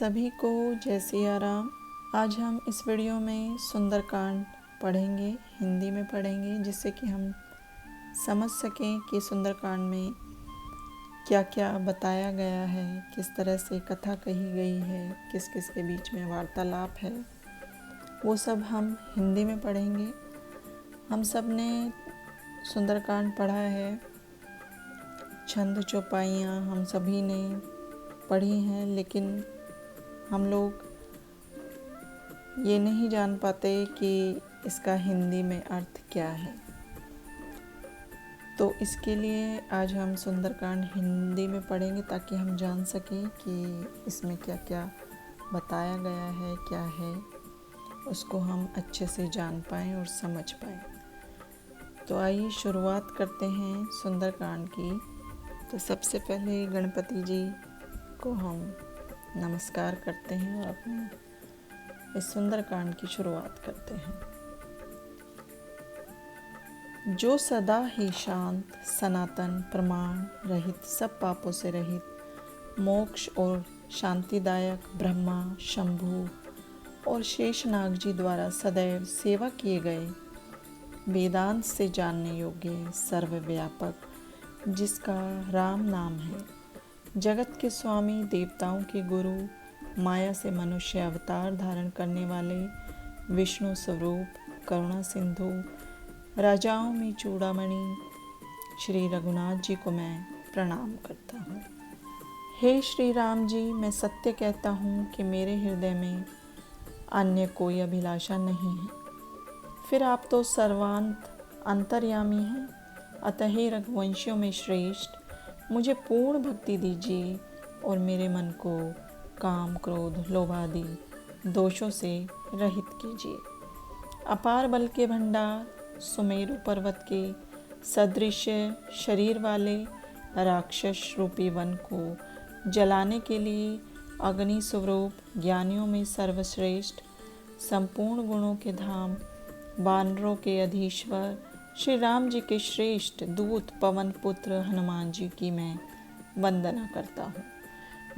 सभी को जय सिया राम। आज हम इस वीडियो में सुंदरकांड पढ़ेंगे, हिंदी में पढ़ेंगे, जिससे कि हम समझ सकें कि सुंदरकांड में क्या क्या बताया गया है, किस तरह से कथा कही गई है, किस किस के बीच में वार्तालाप है, वो सब हम हिंदी में पढ़ेंगे। हम सब ने सुंदरकांड पढ़ा है, छंद चौपाइयाँ हम सभी ने पढ़ी हैं, लेकिन हम लोग ये नहीं जान पाते कि इसका हिंदी में अर्थ क्या है। तो इसके लिए आज हम सुंदरकांड हिंदी में पढ़ेंगे ताकि हम जान सकें कि इसमें क्या क्या बताया गया है, क्या है, उसको हम अच्छे से जान पाएँ और समझ पाएँ। तो आइए शुरुआत करते हैं सुंदरकांड की। तो सबसे पहले गणपति जी को हम नमस्कार करते हैं और अपने इस सुंदरकांड की शुरुआत करते हैं। जो सदा ही शांत, सनातन, प्रमाण रहित, सब पापों से रहित, मोक्ष और शांतिदायक ब्रह्मा, शंभु और शेषनाग जी द्वारा सदैव सेवा किए गए, वेदांत से जानने योग्य, सर्वव्यापक, जिसका राम नाम है, जगत के स्वामी, देवताओं के गुरु, माया से मनुष्य अवतार धारण करने वाले, विष्णु स्वरूप, करुणा सिंधु, राजाओं में चूड़ामणि, श्री रघुनाथ जी को मैं प्रणाम करता हूँ। हे श्री राम जी, मैं सत्य कहता हूँ कि मेरे हृदय में अन्य कोई अभिलाषा नहीं है। फिर आप तो सर्वांत अंतर्यामी हैं, अतः हे रघुवंशियों में श्रेष्ठ, मुझे पूर्ण भक्ति दीजिए और मेरे मन को काम, क्रोध, लोभ आदि दोषों से रहित कीजिए। अपार बल के भंडार, सुमेरु पर्वत के सदृश शरीर वाले राक्षस रूपी वन को जलाने के लिए अग्नि स्वरूप, ज्ञानियों में सर्वश्रेष्ठ, संपूर्ण गुणों के धाम, वानरों के अधीश्वर, श्री राम जी के श्रेष्ठ दूत, पवन पुत्र हनुमान जी की मैं वंदना करता हूँ।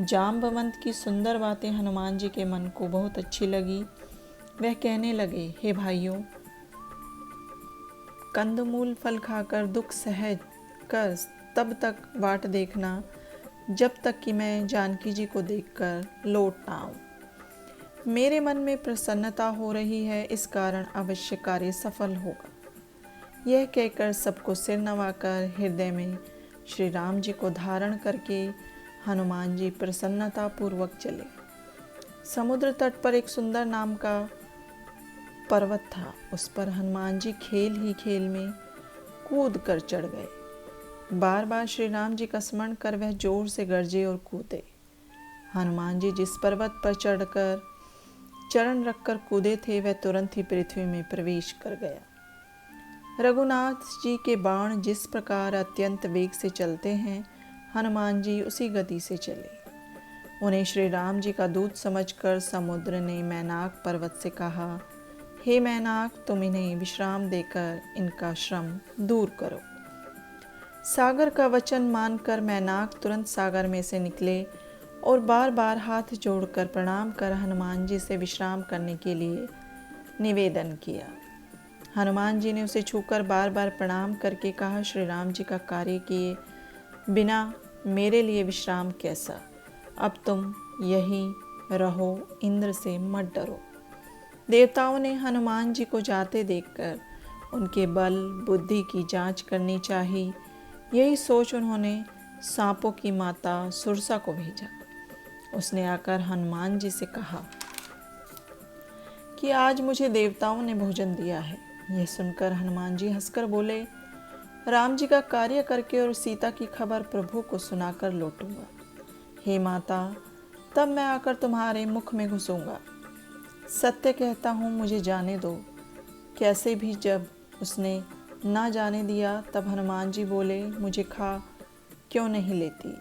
जाम्बवंत की सुंदर बातें हनुमान जी के मन को बहुत अच्छी लगी। वह कहने लगे, हे भाइयों, कंदमूल फल खाकर दुख सहज कर तब तक बाट देखना जब तक कि मैं जानकी जी को देखकर लौट ना आऊं। मेरे मन में प्रसन्नता हो रही है, इस कारण अवश्य कार्य सफल होगा। यह कहकर सबको सिर नवाकर हृदय में श्री राम जी को धारण करके हनुमान जी प्रसन्नता पूर्वक चले। समुद्र तट पर एक सुंदर नाम का पर्वत था। उस पर हनुमान जी खेल ही खेल में कूद कर चढ़ गए। बार बार श्री राम जी का स्मरण कर वह जोर से गरजे और कूदे। हनुमान जी जिस पर्वत पर चढ़कर चरण रखकर कूदे थे, वह तुरंत ही पृथ्वी में प्रवेश कर गया। रघुनाथ जी के बाण जिस प्रकार अत्यंत वेग से चलते हैं, हनुमान जी उसी गति से चले। उन्हें श्री राम जी का दूत समझकर समुद्र ने मैनाक पर्वत से कहा, हे मैनाक, तुम इन्हें विश्राम देकर इनका श्रम दूर करो। सागर का वचन मानकर मैनाक तुरंत सागर में से निकले और बार बार हाथ जोड़कर प्रणाम कर हनुमान जी से विश्राम करने के लिए निवेदन किया। हनुमान जी ने उसे छूकर बार बार प्रणाम करके कहा, श्री राम जी का कार्य किए बिना मेरे लिए विश्राम कैसा? अब तुम यहीं रहो, इंद्र से मत डरो। देवताओं ने हनुमान जी को जाते देखकर उनके बल बुद्धि की जांच करनी चाहिए। यही सोच उन्होंने सांपों की माता सुरसा को भेजा। उसने आकर हनुमान जी से कहा कि आज मुझे देवताओं ने भोजन दिया है। यह सुनकर हनुमान जी हंसकर बोले, राम जी का कार्य करके और सीता की खबर प्रभु को सुनाकर लौटूंगा। हे माता, तब मैं आकर तुम्हारे मुख में घुसूंगा। सत्य कहता हूँ, मुझे जाने दो। कैसे भी जब उसने ना जाने दिया, तब हनुमान जी बोले, मुझे खा क्यों नहीं लेती?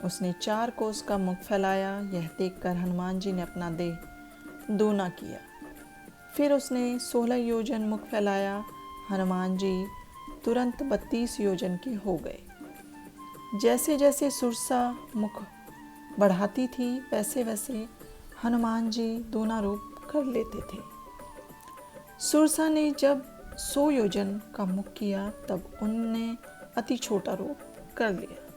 उसने 4 कोस का मुख फैलाया। यह देखकर हनुमान जी ने अपना देह दूना किया। फिर उसने 16 योजन मुख फैलाया। हनुमान जी तुरंत 32 योजन के हो गए। जैसे जैसे सुरसा मुख बढ़ाती थी वैसे वैसे हनुमान जी दूना रूप कर लेते थे। सुरसा ने जब 100 योजन का मुख किया तब उनने अति छोटा रूप कर लिया।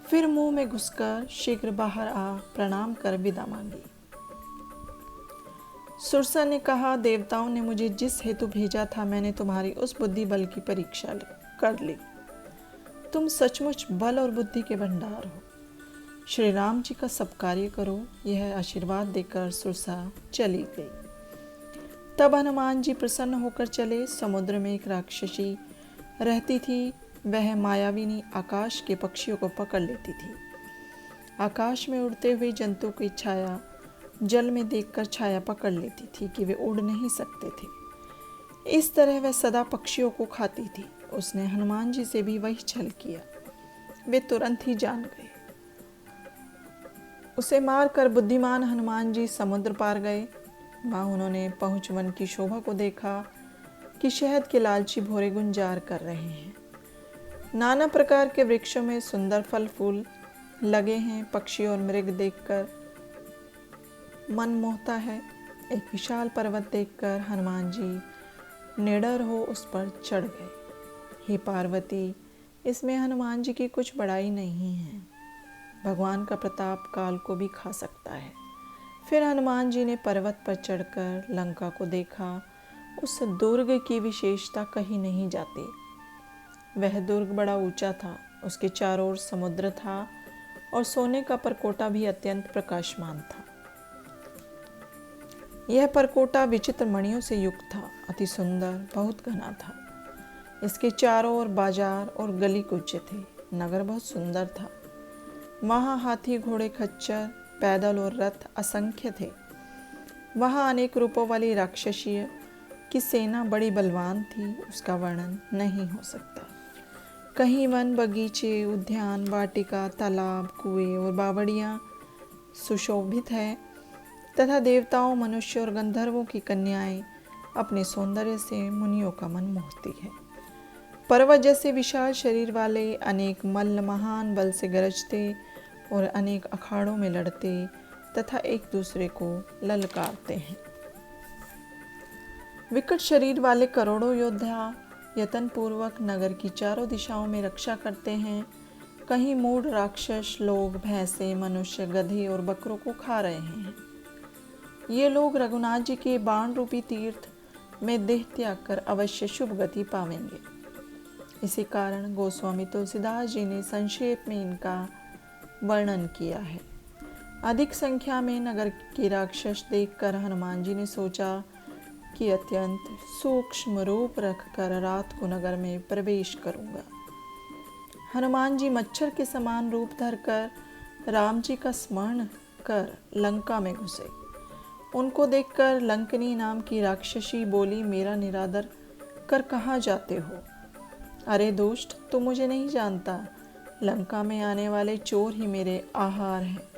फिर मुंह में घुसकर शीघ्र बाहर आ प्रणाम कर विदा मांगी। सुरसा ने कहा, देवताओं ने मुझे जिस हेतु भेजा था मैंने तुम्हारी उस बुद्धि बल की परीक्षा कर ली। तुम सचमुच बल और बुद्धि के भंडार हो। श्री राम जी का सब कार्य करो। यह आशीर्वाद देकर सुरसा चली गई। तब हनुमान जी प्रसन्न होकर चले। समुद्र में एक राक्षसी रहती थी। वह मायाविनी आकाश के पक्षियों को पकड़ लेती थी। आकाश में उड़ते हुए जंतु की छाया जल में देखकर छाया पकड़ लेती थी कि वे उड़ नहीं सकते थे। इस तरह वह सदा पक्षियों को खाती थी। उसने हनुमान जी से भी वही छल किया। वे तुरंत ही जान गए। उसे मारकर बुद्धिमान हनुमान जी समुद्र पार गए। वहाँ उन्होंने पहुँच वन की शोभा को देखा कि शहद के लालची भोरे गुंजार कर रहे हैं। नाना प्रकार के वृक्षों में सुंदर फल फूल लगे हैं। पक्षी और मृग देखकर मन मोहता है। एक विशाल पर्वत देखकर हनुमान जी निडर हो उस पर चढ़ गए। हे पार्वती, इसमें हनुमान जी की कुछ बड़ाई नहीं है। भगवान का प्रताप काल को भी खा सकता है। फिर हनुमान जी ने पर्वत पर चढ़कर लंका को देखा। उस दुर्ग की विशेषता कही नहीं जाती। वह दुर्ग बड़ा ऊंचा था। उसके चारों ओर समुद्र था और सोने का परकोटा भी अत्यंत प्रकाशमान था। यह परकोटा विचित्र मणियों से युक्त था। अति सुंदर, बहुत घना था। इसके चारों ओर बाजार और गली कूचे थे। नगर बहुत सुंदर था। वहाँ हाथी, घोड़े, खच्चर, पैदल और रथ असंख्य थे। वहाँ अनेक रूपों वाली राक्षसी की सेना बड़ी बलवान थी। उसका वर्णन नहीं हो सकता। कहीं वन, बगीचे, उद्यान, वाटिका, तालाब, कुएं और बावड़ियाँ सुशोभित है तथा देवताओं, मनुष्य और गंधर्वों की कन्याएं अपने सौंदर्य से मुनियों का मन मोहती है। पर्वत जैसे विशाल शरीर वाले अनेक मल्ल महान बल से गरजते और अनेक अखाड़ों में लड़ते तथा एक दूसरे को ललकारते हैं। विकट शरीर वाले करोड़ों योद्धा यत्न पूर्वक नगर की चारों दिशाओं में रक्षा करते हैं। कहीं मूढ़ राक्षस लोग भैंसे, मनुष्य, गधे और बकरों को खा रहे हैं। ये लोग रघुनाथ जी के बाण रूपी तीर्थ में देह त्याग कर अवश्य शुभ गति पावेंगे। इसी कारण गोस्वामी तुलसीदास जी ने संक्षेप में इनका वर्णन किया है। अधिक संख्या में नगर के राक्षस देखकर हनुमान जी ने सोचा कि अत्यंत सूक्ष्म रूप रखकर रात को नगर में प्रवेश करूंगा। हनुमान जी मच्छर के समान रूप धरकर राम जी का स्मरण कर लंका में घुसे। उनको देखकर लंकनी नाम की राक्षसी बोली, मेरा निरादर कर कहाँ जाते हो? अरे दुष्ट, तू मुझे नहीं जानता। लंका में आने वाले चोर ही मेरे आहार हैं।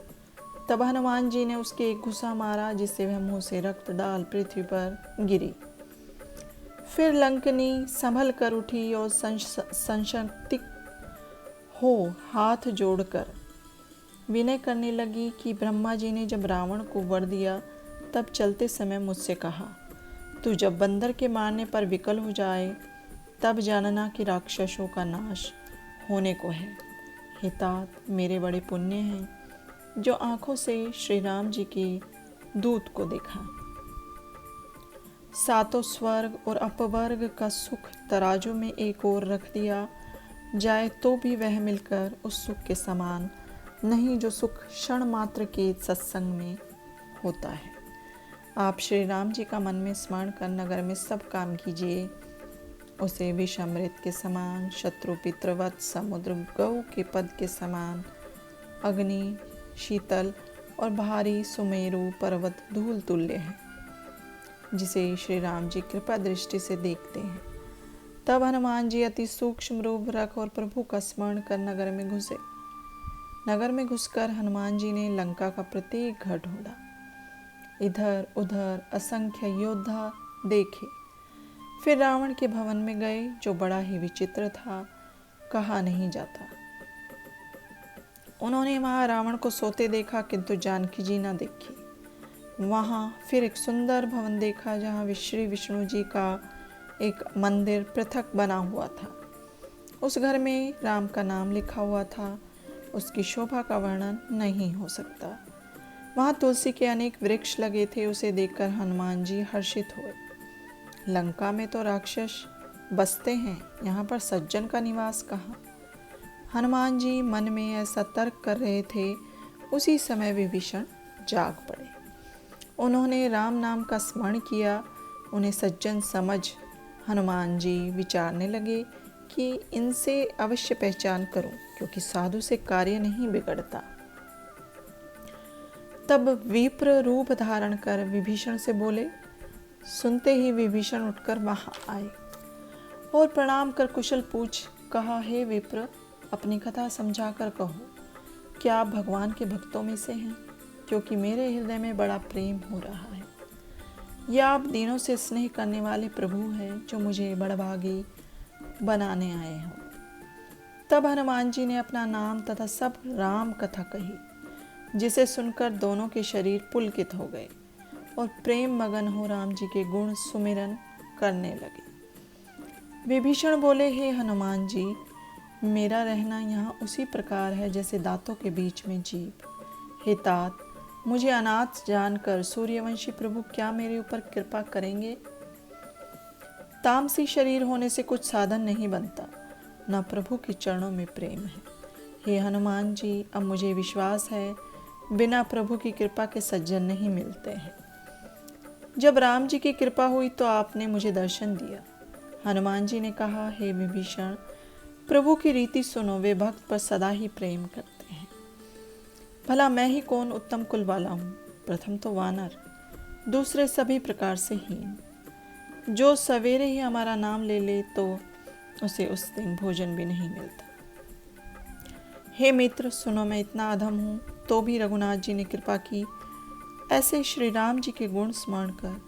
तब हनुमान जी ने उसके एक घुसा मारा जिससे वह मुंह से रक्त डाल पृथ्वी पर गिरी। फिर लंकनी संभल कर उठी और संशक्ति हो हाथ जोड़कर विनय करने लगी कि ब्रह्मा जी ने जब रावण को वर दिया तब चलते समय मुझसे कहा, तू जब बंदर के मारने पर विकल हो जाए तब जानना कि राक्षसों का नाश होने को है। हे तात, मेरे बड़े पुण्य हैं जो आंखों से श्री राम जी के दूत को देखा। सातों स्वर्ग और अपवर्ग का सुख तराजू में एक ओर रख दिया जाए तो भी वह मिलकर उस सुख के समान नहीं जो सुख क्षण मात्र के सत्संग में होता है। आप श्री राम जी का मन में स्मरण कर नगर में सब काम कीजिए। उसे विष अमृत के समान, शत्रु पितृवत, समुद्र गौ के पद के समान, अग्नि शीतल और भारी सुमेरु पर्वत धूल तुल्य है जिसे श्री राम जी कृपा दृष्टि से देखते हैं। तब हनुमान जी अति सूक्ष्म रूप रख और प्रभु का स्मरण कर नगर में घुसे। नगर में घुसकर हनुमान जी ने लंका का प्रत्येक घर ढूंढा। इधर उधर असंख्य योद्धा देखे। फिर रावण के भवन में गए जो बड़ा ही विचित्र था, कहा नहीं जाता। उन्होंने वहाँ रावण को सोते देखा, किंतु जानकी जी न देखी। वहाँ फिर एक सुंदर भवन देखा, जहाँ श्री विष्णु जी का एक मंदिर पृथक बना हुआ था। उस घर में राम का नाम लिखा हुआ था। उसकी शोभा का वर्णन नहीं हो सकता। वहाँ तुलसी के अनेक वृक्ष लगे थे। उसे देखकर हनुमान जी हर्षित हुए। लंका में तो राक्षस बसते हैं, यहाँ पर सज्जन का निवास कहाँ? हनुमान जी मन में ऐसा तर्क कर रहे थे, उसी समय विभीषण जाग पड़े। उन्होंने राम नाम का स्मरण किया। उन्हें सज्जन समझ हनुमान जी विचारने लगे कि इनसे अवश्य पहचान करूं, क्योंकि साधु से कार्य नहीं बिगड़ता। तब विप्र रूप धारण कर विभीषण से बोले। सुनते ही विभीषण उठकर वहां आए और प्रणाम कर कुशल पूछ कहा, हे विप्र, अपनी कथा समझा कर कहो, क्या आप भगवान के भक्तों में से हैं? क्योंकि मेरे हृदय में बड़ा प्रेम हो रहा है। या आप दिनों से स्नेह करने वाले प्रभु हैं, जो मुझे बड़भागी बनाने आए हो। तब हनुमान जी ने अपना नाम तथा सब राम कथा कही, जिसे सुनकर दोनों के शरीर पुलकित हो गए और प्रेम मगन हो राम जी के गुण सुमिरन करने लगे। विभीषण बोले, हे हनुमान जी, मेरा रहना यहाँ उसी प्रकार है जैसे दांतों के बीच में जीभ। हे तात, मुझे अनाथ जानकर सूर्यवंशी प्रभु क्या मेरे ऊपर कृपा करेंगे? तामसी शरीर होने से कुछ साधन नहीं बनता, न प्रभु के चरणों में प्रेम है। हे हनुमान जी, अब मुझे विश्वास है, बिना प्रभु की कृपा के सज्जन नहीं मिलते हैं। जब राम जी की कृपा हुई तो आपने मुझे दर्शन दिया। हनुमान जी ने कहा, हे विभीषण, प्रभु की रीति सुनो, वे भक्त पर सदा ही प्रेम करते हैं। भला मैं ही कौन उत्तम कुल वाला हूँ? प्रथम तो वानर, दूसरे सभी प्रकार से हीन। जो सवेरे ही हमारा नाम ले ले तो उसे उस दिन भोजन भी नहीं मिलता। हे मित्र, सुनो, मैं इतना अधम हूँ तो भी रघुनाथ जी ने कृपा की। ऐसे श्री राम जी के गुण स्मरण कर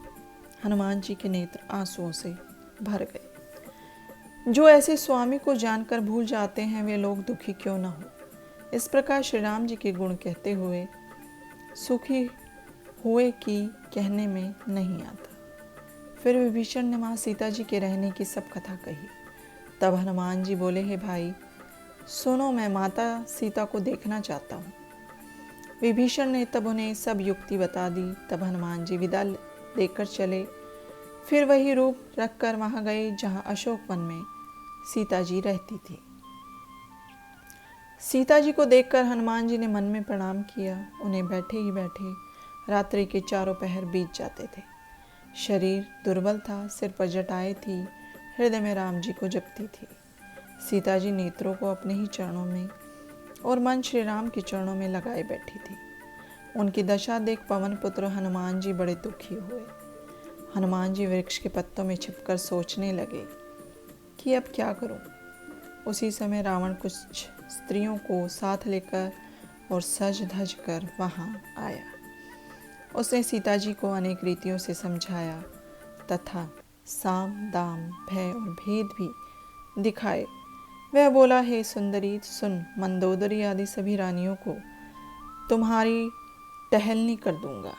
हनुमान जी के नेत्र आंसुओं से भर गए। जो ऐसे स्वामी को जानकर भूल जाते हैं, वे लोग दुखी क्यों न हो। इस प्रकार श्री राम जी के गुण कहते हुए सुखी हुए कि कहने में नहीं आता। फिर विभीषण ने वहाँ सीता जी के रहने की सब कथा कही। तब हनुमान जी बोले, हे भाई सुनो, मैं माता सीता को देखना चाहता हूँ। विभीषण ने तब उन्हें सब युक्ति बता दी। तब हनुमान जी विदा लेकर चले। फिर वही रूप रखकर वहाँ गए जहाँ अशोक वन में सीता जी रहती थी। सीता जी को देखकर हनुमान जी ने मन में प्रणाम किया। उन्हें बैठे ही बैठे रात्रि के चारों पहर बीत जाते थे। शरीर दुर्बल था, सिर पर जटाएं थी, हृदय में राम जी को जपती थी। सीता जी नेत्रों को अपने ही चरणों में और मन श्री राम के चरणों में लगाए बैठी थी। उनकी दशा देख पवन पुत्र हनुमान जी बड़े दुखी हुए। हनुमान जी वृक्ष के पत्तों में छिपकर सोचने लगे कि अब क्या करूं। उसी समय रावण कुछ स्त्रियों को साथ लेकर और सज धज कर वहां आया। उसने सीता जी को अनेक रीतियों से समझाया तथा साम दाम भय और भेद भी दिखाए। वह बोला, हे सुंदरी सुन, मंदोदरी आदि सभी रानियों को तुम्हारी टहलनी कर दूंगा।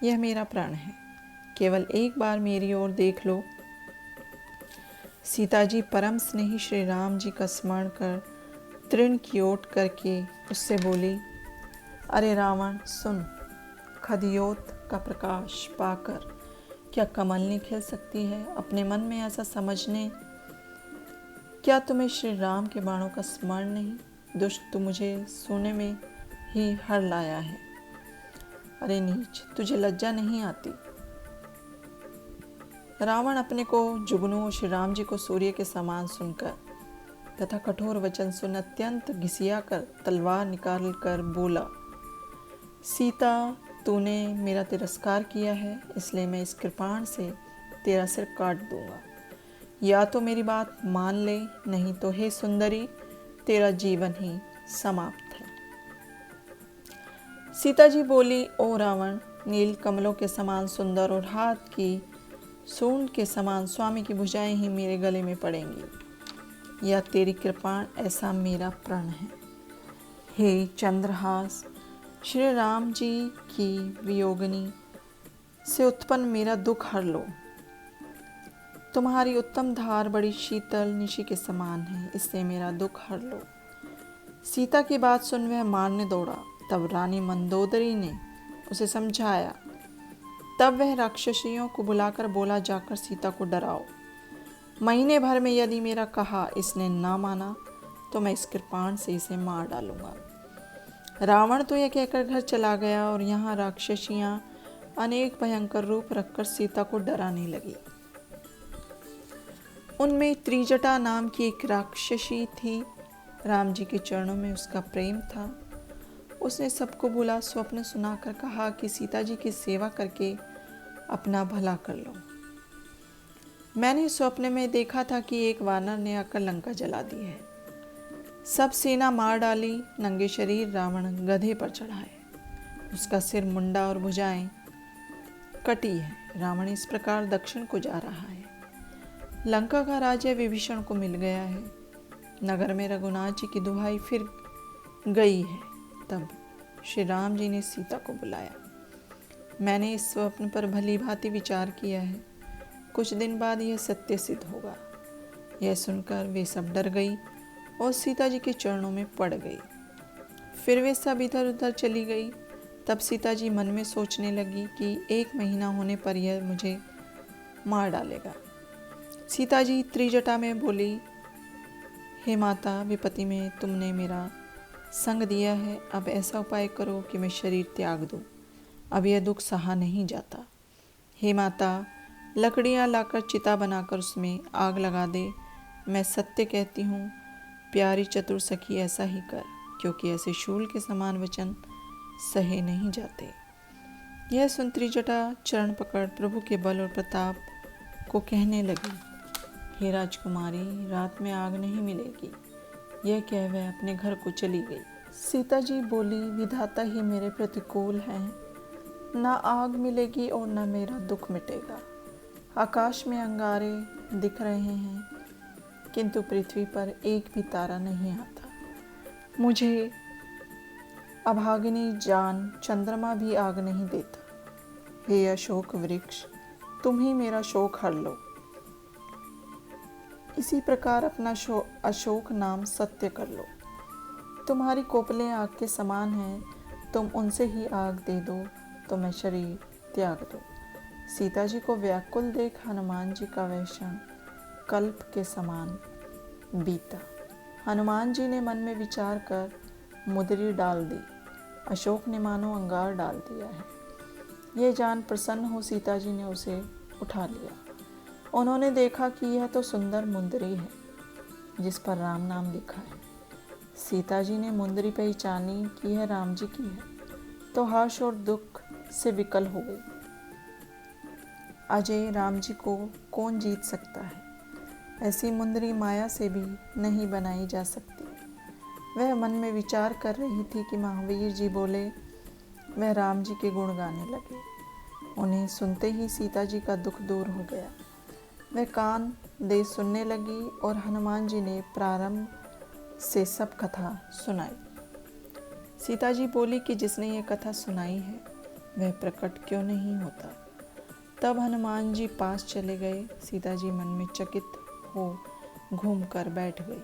यह मेरा प्राण है, केवल एक बार मेरी ओर देख लो। सीता जी परम स्नेही श्री राम जी का स्मरण कर तृण की ओट करके उससे बोली, अरे रावण सुन, खदियोत का प्रकाश पाकर क्या कमल नहीं खिल सकती है? अपने मन में ऐसा समझने क्या तुम्हें श्री राम के बाणों का स्मरण नहीं? दुष्ट, तू मुझे सोने में ही हर लाया है। अरे नीच, तुझे लज्जा नहीं आती? रावण अपने को जुगनू श्री राम जी को सूर्य के समान सुनकर तथा कठोर वचन सुन अत्यंत घिसिया कर तलवार निकाल कर बोला, सीता, तूने मेरा तिरस्कार किया है, इसलिए मैं इस कृपाण से तेरा सिर काट दूंगा। या तो मेरी बात मान ले, नहीं तो हे सुंदरी, तेरा जीवन ही समाप्त है। सीता जी बोली, ओ रावण, नील कमलों के समान सुंदर और हाथ की सूंड के समान स्वामी की भुजाएं ही मेरे गले में पड़ेंगी, या तेरी कृपाण ऐसा मेरा प्रण है। हे चंद्रहास, श्री राम जी की वियोगिनी से उत्पन्न मेरा दुख हर लो। तुम्हारी उत्तम धार बड़ी शीतल निशि के समान है, इससे मेरा दुख हर लो। सीता की बात सुन वह मारने दौड़ा। तब रानी मंदोदरी ने उसे समझाया। तब वह राक्षसियों को बुलाकर बोला, जाकर सीता को डराओ। महीने भर में यदि मेरा कहा इसने ना माना तो मैं इस कृपाण से इसे मार डालूंगा। रावण तो यह कहकर घर चला गया और यहाँ राक्षसियाँ अनेक भयंकर रूप रखकर सीता को डराने लगी। उनमें त्रिजटा नाम की एक राक्षसी थी। राम जी के चरणों में उसका प्रेम था। उसने सबको बुला स्वप्न सुनाकर कहा कि सीता जी की सेवा करके अपना भला कर लो। मैंने स्वप्न में देखा था कि एक वानर ने आकर लंका जला दी है। सब सेना मार डाली। नंगे शरीर रावण गधे पर चढ़ा है। उसका सिर, मुंडा और भुजाएं कटी है। रावण इस प्रकार दक्षिण को जा रहा है। लंका का राज्य विभीषण को मिल गया है। नगर में रघुनाथ जी की दुहाई फिर गई है। तब श्री राम जी ने सीता को बुलाया। मैंने इस स्वप्न पर भली भांति विचार किया है। कुछ दिन बाद यह सत्य सिद्ध होगा। यह सुनकर वे सब डर गई और सीता जी के चरणों में पड़ गई। फिर वे सब इधर उधर चली गई। तब सीता जी मन में सोचने लगी कि 1 महीना होने पर यह मुझे मार डालेगा। सीता जी त्रिजटा में बोली, हे माता, विपत्ति में तुमने मेरा संग दिया है। अब ऐसा उपाय करो कि मैं शरीर त्याग दूं। अब यह दुख सहा नहीं जाता। हे माता, लकड़ियाँ लाकर चिता बनाकर उसमें आग लगा दे। मैं सत्य कहती हूँ, प्यारी चतुर सखी, ऐसा ही कर, क्योंकि ऐसे शूल के समान वचन सहे नहीं जाते। यह सुन त्रिजटा चरण पकड़ प्रभु के बल और प्रताप को कहने लगी, हे राजकुमारी, रात में आग नहीं मिलेगी। यह कह वह अपने घर को चली गई। सीता जी बोली, विधाता ही मेरे प्रतिकूल हैं। ना आग मिलेगी और न मेरा दुख मिटेगा। आकाश में अंगारे दिख रहे हैं, किंतु पृथ्वी पर एक भी तारा नहीं आता। मुझे अभागिनी जान चंद्रमा भी आग नहीं देता। हे अशोक वृक्ष, तुम ही मेरा शोक हर लो। इसी प्रकार अपना अशोक नाम सत्य कर लो। तुम्हारी कोपलें आग के समान हैं, तुम उनसे ही आग दे दो तो मैं शरीर त्याग दूँ। सीता जी को व्याकुल देख हनुमान जी का वह क्षण कल्प के समान बीता। हनुमान जी ने मन में विचार कर मुदरी डाल दी। अशोक ने मानो अंगार डाल दिया है। यह जान प्रसन्न हो सीता जी ने उसे उठा लिया। उन्होंने देखा कि यह तो सुंदर मुंदरी है जिस पर राम नाम लिखा है। सीता जी ने मुंदरी पहचानी कि यह राम जी की है तो हर्ष और दुख से विकल हो गई। अजय राम जी को कौन जीत सकता है? ऐसी मुंदरी माया से भी नहीं बनाई जा सकती। वह मन में विचार कर रही थी कि महावीर जी बोले। वह राम जी के गुण गाने लगे। उन्हें सुनते ही सीता जी का दुख दूर हो गया। वह कान दे सुनने लगी और हनुमान जी ने प्रारंभ से सब कथा सुनाई। सीता जी बोली कि जिसने यह कथा सुनाई है वह प्रकट क्यों नहीं होता। तब हनुमान जी पास चले गए। सीता जी मन में चकित हो घूमकर बैठ गई।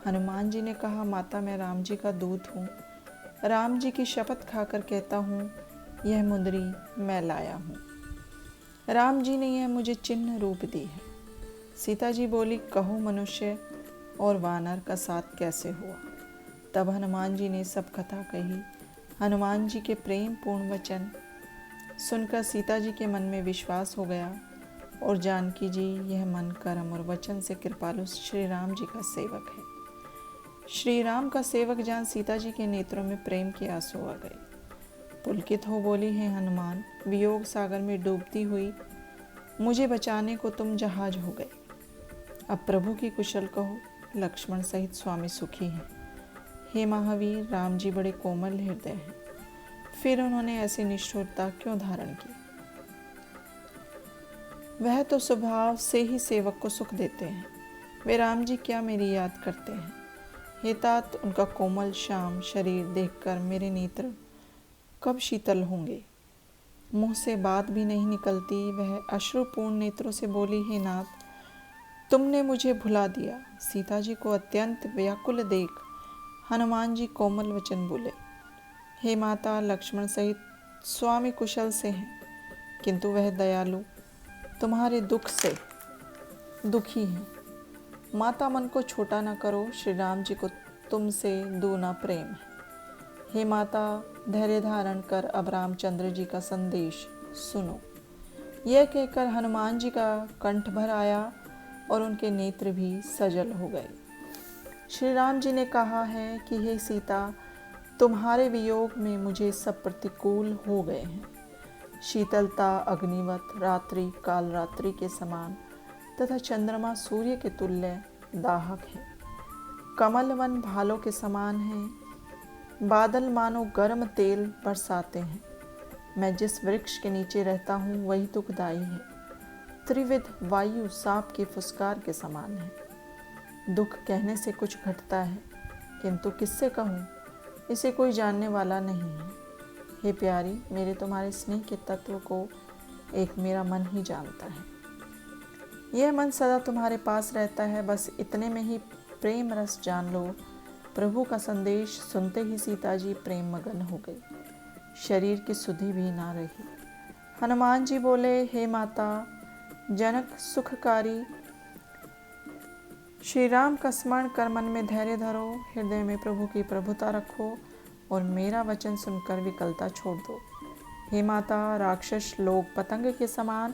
हनुमान जी ने कहा, माता, मैं राम जी का दूत हूँ। राम जी की शपथ खाकर कहता हूँ, यह मुंदरी मैं लाया हूँ। राम जी ने यह मुझे चिन्ह रूप दी है। सीता जी बोली, कहो मनुष्य और वानर का साथ कैसे हुआ। तब हनुमान जी ने सब कथा कही। हनुमान जी के प्रेम पूर्ण वचन सुनकर सीता जी के मन में विश्वास हो गया और जानकी जी यह मन, कर्म और वचन से कृपालु श्री राम जी का सेवक है। श्री राम का सेवक जान सीता जी के नेत्रों में प्रेम के आंसू आ गए। पुलकित हो बोली, है हनुमान, वियोग सागर में डूबती हुई मुझे बचाने को तुम जहाज हो गए। अब प्रभु की कुशल कहो। लक्ष्मण सहित स्वामी सुखी हैं। हे महावीर, राम जी बड़े कोमल हृदय हैं। फिर उन्होंने ऐसी निष्ठुरता क्यों धारण की। वह तो स्वभाव से ही सेवक को सुख देते हैं। वे राम जी क्या मेरी याद करते हैं। हे तात, उनका कोमल श्याम शरीर देखकर मेरे नेत्र कब शीतल होंगे। मुंह से बात भी नहीं निकलती, वह अश्रुपूर्ण नेत्रों से बोली, हे नाथ, तुमने मुझे भुला दिया। सीता जी को अत्यंत व्याकुल देख हनुमान जी कोमल वचन बोले, हे माता, लक्ष्मण सहित स्वामी कुशल से हैं, किंतु वह दयालु तुम्हारे दुख से दुखी हैं। माता, मन को छोटा न करो, श्री राम जी को तुमसे दूना प्रेम है। हे माता, धैर्य धारण कर अब रामचंद्र जी का संदेश सुनो। यह कहकर हनुमान जी का कंठ भर आया और उनके नेत्र भी सजल हो गए। श्री राम जी ने कहा है कि हे सीता, तुम्हारे वियोग में मुझे सब प्रतिकूल हो गए हैं। शीतलता अग्निवत, रात्रि काल रात्रि के समान तथा चंद्रमा सूर्य के तुल्य दाहक है। कमल वन भालों के समान है, बादल मानो गर्म तेल बरसाते हैं। मैं जिस वृक्ष के नीचे रहता हूँ वही दुखदाई है। त्रिविध वायु सांप के फुसकार के समान है। दुख कहने से कुछ घटता है, किंतु किससे कहूँ, इसे कोई जानने वाला नहीं है। हे प्यारी, मेरे तुम्हारे स्नेह के तत्व को एक मेरा मन ही जानता है। यह मन सदा तुम्हारे पास रहता है, बस इतने में ही प्रेम रस जान लो। प्रभु का संदेश सुनते ही सीता जी प्रेम मगन हो गई, शरीर की सुधि भी ना रही। हनुमान जी बोले, हे माता, जनक सुखकारी श्री राम का स्मरण कर मन में धैर्य धरो, हृदय में प्रभु की प्रभुता रखो और मेरा वचन सुनकर विकलता छोड़ दो। हे माता, राक्षस लोग पतंग के समान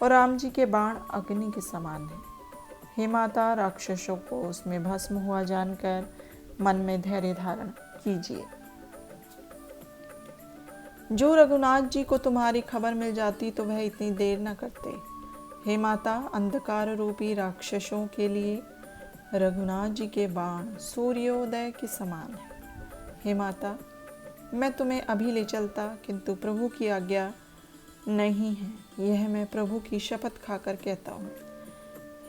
और राम जी के बाण अग्नि के समान है। हे माता, राक्षसों को उसमें भस्म हुआ जानकर मन में धैर्य धारण कीजिए। जो रघुनाथ जी को तुम्हारी खबर मिल जाती तो वह इतनी देर न करते। हे माता, अंधकार रूपी राक्षसों के लिए रघुनाथ जी के बाण सूर्योदय के समान है। हे माता, मैं तुम्हें अभी ले चलता, किंतु प्रभु की आज्ञा नहीं है, यह मैं प्रभु की शपथ खाकर कहता हूँ।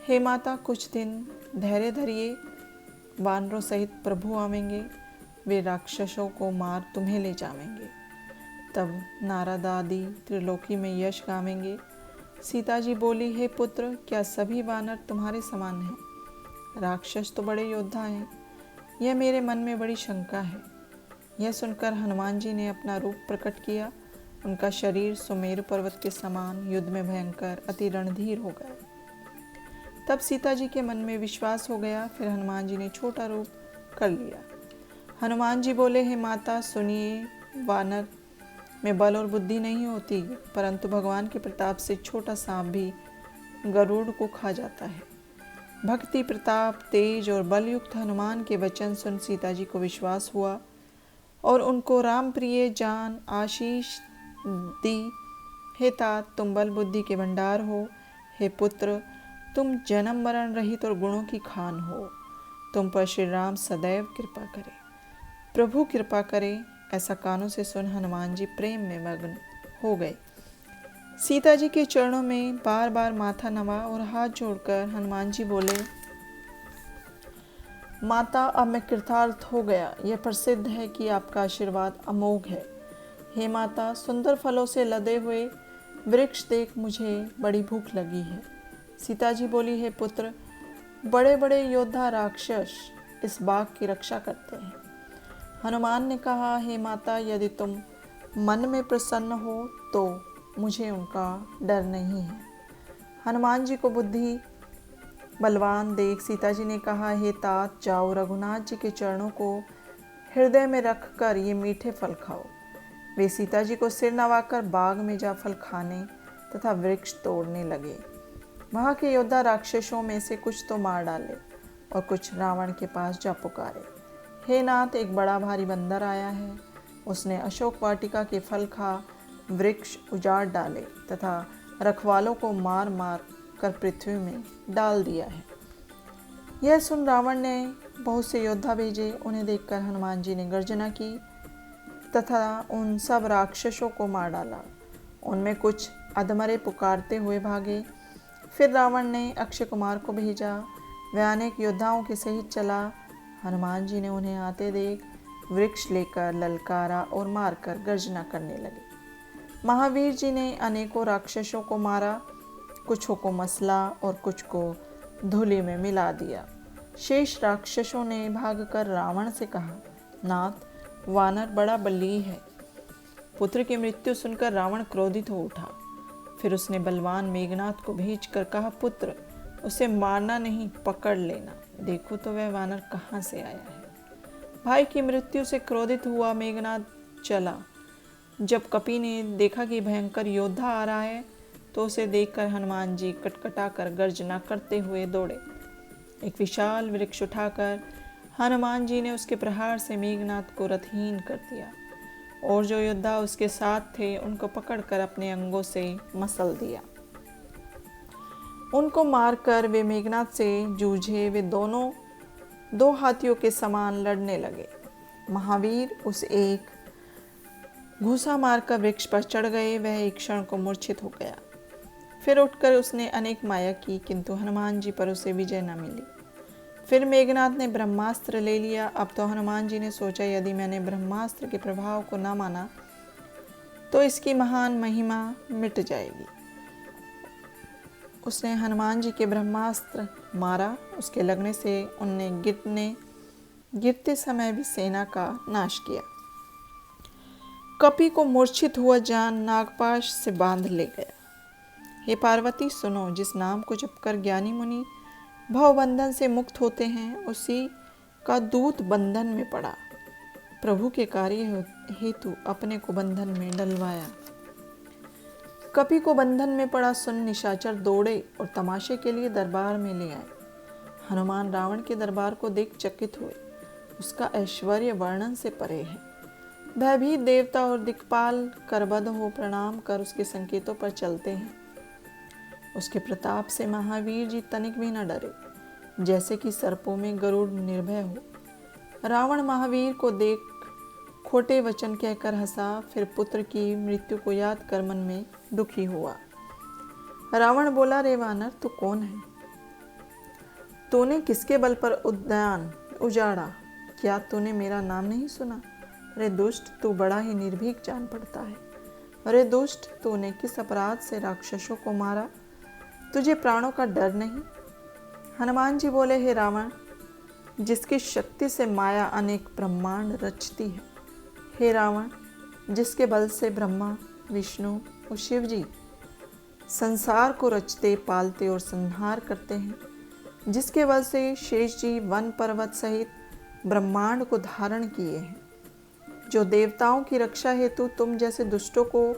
हे माता, कुछ दिन धैर्य धरिए, वानरों सहित प्रभु आवेंगे, वे राक्षसों को मार तुम्हें ले जावेंगे। तब नारद आदि त्रिलोकी में यश गावेंगे। सीता जी बोली, हे पुत्र, क्या सभी वानर तुम्हारे समान हैं? राक्षस तो बड़े योद्धा हैं, यह मेरे मन में बड़ी शंका है। यह सुनकर हनुमान जी ने अपना रूप प्रकट किया। उनका शरीर सुमेरु पर्वत के समान युद्ध में भयंकर अति रणधीर हो गया। तब सीता जी के मन में विश्वास हो गया। फिर हनुमान जी ने छोटा रूप कर लिया। हनुमान जी बोले, हे माता सुनिए, वानर में बल और बुद्धि नहीं होती, परंतु भगवान के प्रताप से छोटा सांप भी गरुड़ को खा जाता है। भक्ति, प्रताप, तेज और बलयुक्त हनुमान के वचन सुन सीता जी को विश्वास हुआ और उनको राम प्रिय जान आशीष दी। हे तात, तुम बल बुद्धि के भंडार हो। हे पुत्र, तुम जन्म मरण रहित और गुणों की खान हो। तुम पर श्री राम सदैव कृपा करे, प्रभु कृपा करे। ऐसा कानों से सुन हनुमान जी प्रेम में मग्न हो गए। सीता जी के चरणों में बार बार माथा नवा और हाथ जोड़कर हनुमान जी बोले, माता, अब मैं कृतार्थ हो गया। यह प्रसिद्ध है कि आपका आशीर्वाद अमोघ है। हे माता, सुंदर फलों से लदे हुए वृक्ष देख मुझे बड़ी भूख लगी है। सीता जी बोली, हे पुत्र, बड़े बड़े योद्धा राक्षस इस बाग की रक्षा करते हैं। हनुमान ने कहा, हे माता, यदि तुम मन में प्रसन्न हो तो मुझे उनका डर नहीं है। हनुमान जी को बुद्धि बलवान देख सीता जी ने कहा, हे तात, जाओ रघुनाथ जी के चरणों को हृदय में रखकर ये मीठे फल खाओ। वे सीता जी को सिर नवाकर बाग में जा फल खाने तथा वृक्ष तोड़ने लगे। वहाँ के योद्धा राक्षसों में से कुछ तो मार डाले और कुछ रावण के पास जा पुकारे, हे नाथ, एक बड़ा भारी बंदर आया है। उसने अशोक वाटिका के फल खा वृक्ष उजाड़ डाले तथा रखवालों को मार मार कर पृथ्वी में डाल दिया है। यह सुन रावण ने बहुत से योद्धा भेजे। उन्हें देखकर हनुमान जी ने गर्जना की तथा उन सब राक्षसों को मार डाला। उनमें कुछ अधमरे पुकारते हुए भागे। फिर रावण ने अक्षय कुमार को भेजा। वह अनेक योद्धाओं के सहित चला। हनुमान जी ने उन्हें आते देख वृक्ष लेकर ललकारा और मारकर गर्जना करने लगे। महावीर जी ने अनेकों राक्षसों को मारा, कुछों को मसला और कुछ को धूलि में मिला दिया। शेष राक्षसों ने भागकर रावण से कहा, नाथ, वानर बड़ा बली है। पुत्र की मृत्यु सुनकर रावण क्रोधित हो उठा। फिर उसने बलवान मेघनाथ को भेजकर कहा, पुत्र, उसे मारना नहीं, पकड़ लेना, देखो तो वह वानर कहाँ से आया है। भाई की मृत्यु से क्रोधित हुआ मेघनाथ चला। जब कपि ने देखा कि भयंकर योद्धा आ रहा है तो उसे देखकर हनुमान जी कटकटाकर गर्जना करते हुए दौड़े। एक विशाल वृक्ष उठाकर हनुमान जी ने उसके प्रहार से मेघनाथ को रथहीन कर दिया और जो योद्धा उसके साथ थे उनको पकड़कर अपने अंगों से मसल दिया। उनको मारकर वे मेघनाथ से जूझे। वे दोनों दो हाथियों के समान लड़ने लगे। महावीर उस एक घूसा मारकर वृक्ष पर चढ़ गए। वह एक क्षण को मूर्छित हो गया। फिर उठकर उसने अनेक माया की, किंतु हनुमान जी पर उसे विजय न मिली। फिर मेघनाथ ने ब्रह्मास्त्र ले लिया। अब तो हनुमान जी ने सोचा, यदि मैंने ब्रह्मास्त्र के प्रभाव को न माना तो इसकी महान महिमा मिट जाएगी। उसने हनुमान जी के ब्रह्मास्त्र मारा। उसके लगने से उनने गिरते समय भी सेना का नाश किया। कपि को मूर्छित हुआ जान नागपाश से बांध ले गया। हे पार्वती, सुनो, जिस नाम को जपकर ज्ञानी मुनि भवबंधन से मुक्त होते हैं, उसी का दूत बंधन में पड़ा। प्रभु के कार्य हेतु अपने को बंधन में डलवाया। कपि को बंधन में पड़ा सुन निशाचर दौड़े और तमाशे के लिए दरबार में ले आए। हनुमान रावण के दरबार को देख चकित हुए। उसका ऐश्वर्य वर्णन से परे है। भयभीत देवता और दिक्पाल करबद्ध हो प्रणाम कर उसके संकेतों पर चलते हैं। उसके प्रताप से महावीर जी तनिक भी न डरे, जैसे कि सर्पों में गरुड़ निर्भय हो। रावण महावीर को देख खोटे वचन कहकर हंसा। फिर पुत्र की मृत्यु को याद कर मन में दुखी हुआ। रावण बोला, रे वानर, तू कौन है? तूने किसके बल पर उद्यान उजाड़ा? क्या तूने मेरा नाम नहीं सुना? रे दुष्ट, तू बड़ा ही निर्भीक जान पड़ता है। अरे दुष्ट, तूने किस अपराध से राक्षसों को मारा? तुझे प्राणों का डर नहीं? हनुमान जी बोले, हे रावण, जिसकी शक्ति से माया अनेक ब्रह्मांड रचती है, हे रावण, जिसके बल से ब्रह्मा, विष्णु और शिव जी संसार को रचते, पालते और संहार करते हैं, जिसके बल से शेष जी वन पर्वत सहित ब्रह्मांड को धारण किए हैं, जो देवताओं की रक्षा हेतु तुम जैसे दुष्टों को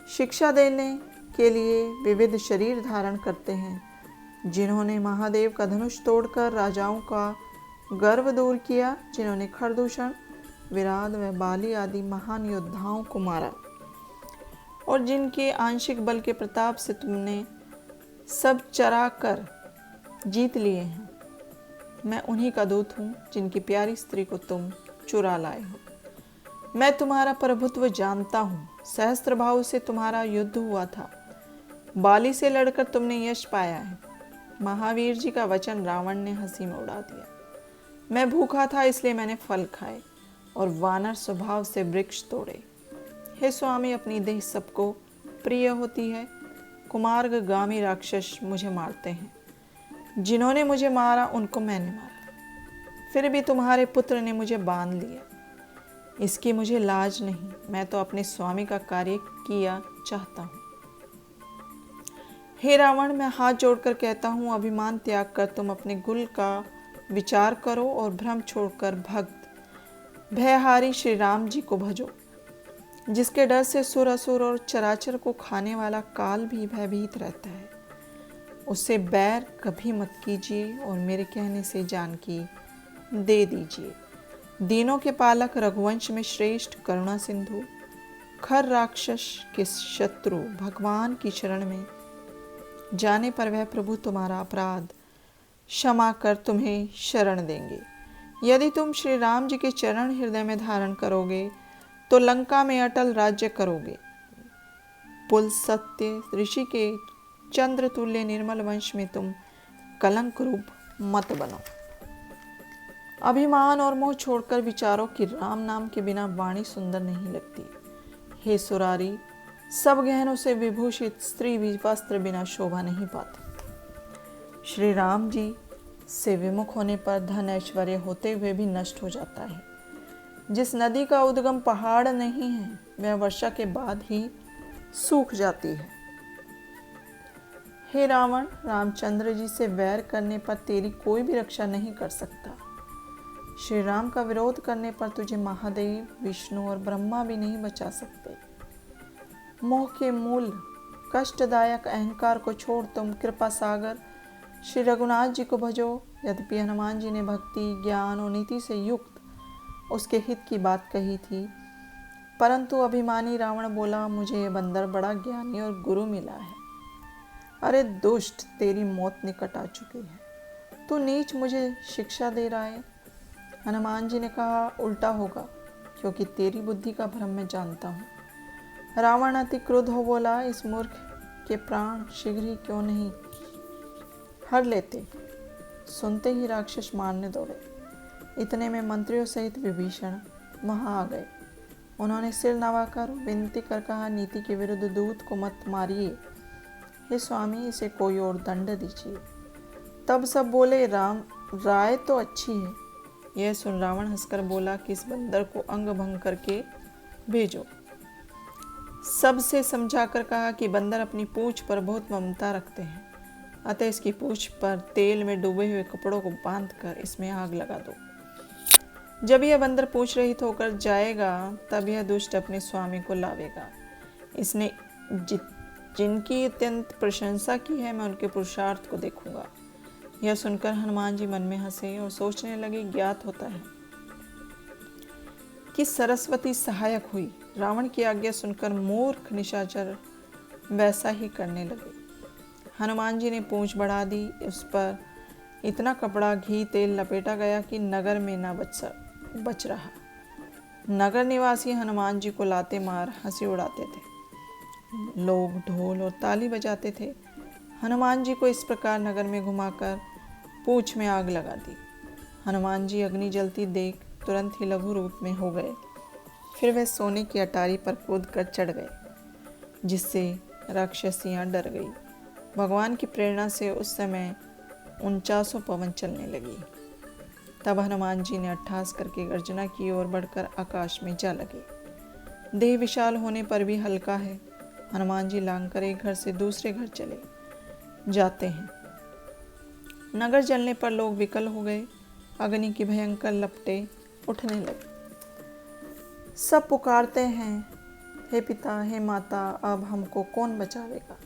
शिक्षा देने के लिए विविध शरीर धारण करते हैं, जिन्होंने महादेव का धनुष तोड़कर राजाओं का गर्व दूर किया, जिन्होंने खरदूषण, विराट व बाली आदि महान योद्धाओं को मारा और जिनके आंशिक बल के प्रताप से तुमने सब चरा कर जीत लिए हैं। मैं उन्हीं का दूत हूँ जिनकी प्यारी स्त्री को तुम चुरा लाए हो। मैं तुम्हारा प्रभुत्व जानता हूँ। सहस्त्र भाव से तुम्हारा युद्ध हुआ था। बाली से लड़कर तुमने यश पाया है। महावीर जी का वचन रावण ने हंसी में उड़ा दिया। मैं भूखा था, इसलिए मैंने फल खाए और वानर स्वभाव से वृक्ष तोड़े। हे स्वामी, अपनी देह सबको प्रिय होती है। कुमार्गामी राक्षस मुझे मारते हैं। जिन्होंने मुझे मारा उनको मैंने मारा। फिर भी तुम्हारे पुत्र ने मुझे बांध लिया। इसकी मुझे लाज नहीं। मैं तो अपने स्वामी का कार्य किया चाहता हूँ। हे रावण, मैं हाथ जोड़कर कहता हूँ, अभिमान त्याग कर तुम अपने कुल का विचार करो और भ्रम छोड़कर भक्त भयहारी श्री राम जी को भजो, जिसके डर से सुर असुर और चराचर को खाने वाला काल भी भयभीत रहता है। उससे बैर कभी मत कीजिए और मेरे कहने से जानकी दे दीजिए। दीनों के पालक, रघुवंश में श्रेष्ठ, करुणा सिंधु, खर राक्षस के शत्रु, भगवान की शरण में जाने पर वह प्रभु तुम्हारा अपराध क्षमा कर तुम्हें शरण देंगे। यदि तुम श्री राम जी के चरण हृदय में धारण करोगे तो लंका में अटल राज्य करोगे। पुल सत्य ऋषि के चंद्र तुल्य निर्मल वंश में तुम कलंक रूप मत बनो। अभिमान और मोह छोड़कर विचारो कि राम नाम के बिना वाणी सुंदर नहीं लगती। हे सुरारी, सब गहनों से विभूषित स्त्री भी वस्त्र बिना शोभा नहीं पाती। श्री राम जी से विमुख होने पर धन ऐश्वर्य होते हुए भी नष्ट हो जाता है। जिस नदी का उद्गम पहाड़ नहीं है वह वर्षा के बाद ही सूख जाती है। हे रावण, रामचंद्र जी से वैर करने पर तेरी कोई भी रक्षा नहीं कर सकता। श्री राम का विरोध करने पर तुझे महादेव, विष्णु और ब्रह्मा भी नहीं बचा सकते। मोह के मूल कष्टदायक अहंकार को छोड़ तुम कृपा सागर श्री रघुनाथ जी को भजो। यद्यपि हनुमान जी ने भक्ति, ज्ञान और नीति से युक्त उसके हित की बात कही थी, परंतु अभिमानी रावण बोला, मुझे ये बंदर बड़ा ज्ञानी और गुरु मिला है। अरे दुष्ट, तेरी मौत निकट आ चुकी है, तू नीच मुझे शिक्षा दे रहा है। हनुमान जी ने कहा, उल्टा होगा, क्योंकि तेरी बुद्धि का भ्रम मैं जानता हूँ। रावण अति क्रुद्ध हो बोला, इस मूर्ख के प्राण शीघ्र ही क्यों नहीं हर लेते। सुनते ही राक्षस मारने दौड़े। इतने में मंत्रियों सहित विभीषण वहां आ गए। उन्होंने सिर नवाकर विनती कर कहा, नीति के विरुद्ध दूत को मत मारिए। हे स्वामी, इसे कोई और दंड दीजिए। तब सब बोले, राम राय तो अच्छी है। यह सुन रावण हंसकर बोला कि इस बंदर को अंग भंग करके भेजो। सबसे समझाकर कहा कि बंदर अपनी पूंछ पर बहुत ममता रखते हैं, अतः इसकी पूंछ पर तेल में डूबे हुए कपड़ों को बांधकर इसमें आग लगा दो। जब यह बंदर पूंछ रहित होकर जाएगा तब यह दुष्ट अपने स्वामी को लावेगा। इसने जिनकी अत्यंत प्रशंसा की है, मैं उनके पुरुषार्थ को देखूंगा। यह सुनकर हनुमान जी मन में हंसे और सोचने लगे, ज्ञात होता है कि सरस्वती सहायक हुई। रावण की आज्ञा सुनकर मूर्ख निशाचर वैसा ही करने लगे। हनुमान जी ने पूंछ बढ़ा दी। उस पर इतना कपड़ा, घी, तेल लपेटा गया कि नगर में न बच रहा। नगर निवासी हनुमान जी को लाते मार हंसी उड़ाते थे। लोग ढोल और ताली बजाते थे। हनुमान जी को इस प्रकार नगर में घुमाकर पूंछ में आग लगा दी। हनुमान जी अग्नि जलती देख तुरंत ही लघु रूप में हो गए। फिर वे सोने की अटारी पर कूद कर चढ़ गए, जिससे राक्षसियाँ डर गई। भगवान की प्रेरणा से उस समय 49 पवन चलने लगी। तब हनुमान जी ने अट्ठास करके गर्जना की और बढ़कर आकाश में जा लगे। देह विशाल होने पर भी हल्का है। हनुमान जी लांग कर एक घर से दूसरे घर चले जाते हैं। नगर जलने पर लोग विकल हो गए। अग्नि की भयंकर लपटें उठने लगी। सब पुकारते हैं, हे पिता, हे माता, अब हमको कौन बचावेगा।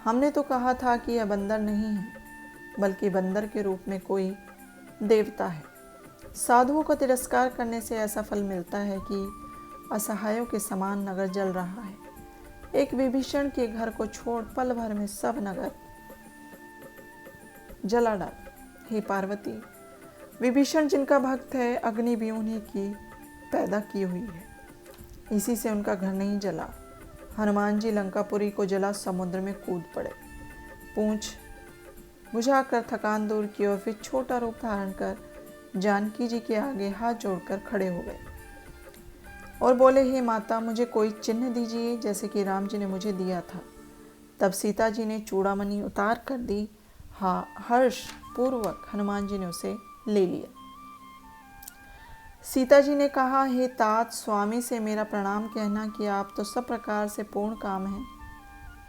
हमने तो कहा था कि यह बंदर नहीं है, बल्कि बंदर के रूप में कोई देवता है। साधुओं का तिरस्कार करने से ऐसा फल मिलता है कि असहायों के समान नगर जल रहा है। एक विभीषण के घर को छोड़ पल भर में सब नगर जला डाल। हे पार्वती, विभीषण जिनका भक्त है, अग्नि भी उन्हीं की पैदा की हुई है, इसी से उनका घर नहीं जला। हनुमान जी लंकापुरी को जला समुद्र में कूद पड़े। पूंछ बुझाकर थकान दूर की और फिर छोटा रूप धारण कर जानकी जी के आगे हाथ जोड़कर खड़े हो गए और बोले, हे माता, मुझे कोई चिन्ह दीजिए जैसे कि राम जी ने मुझे दिया था। तब सीता जी ने चूड़ामणि उतार कर दी। हाँ, हर्ष पूर्वक हनुमान जी ने उसे ले लिया। सीता जी ने कहा, हे तात, स्वामी से मेरा प्रणाम कहना कि आप तो सब प्रकार से पूर्ण काम हैं।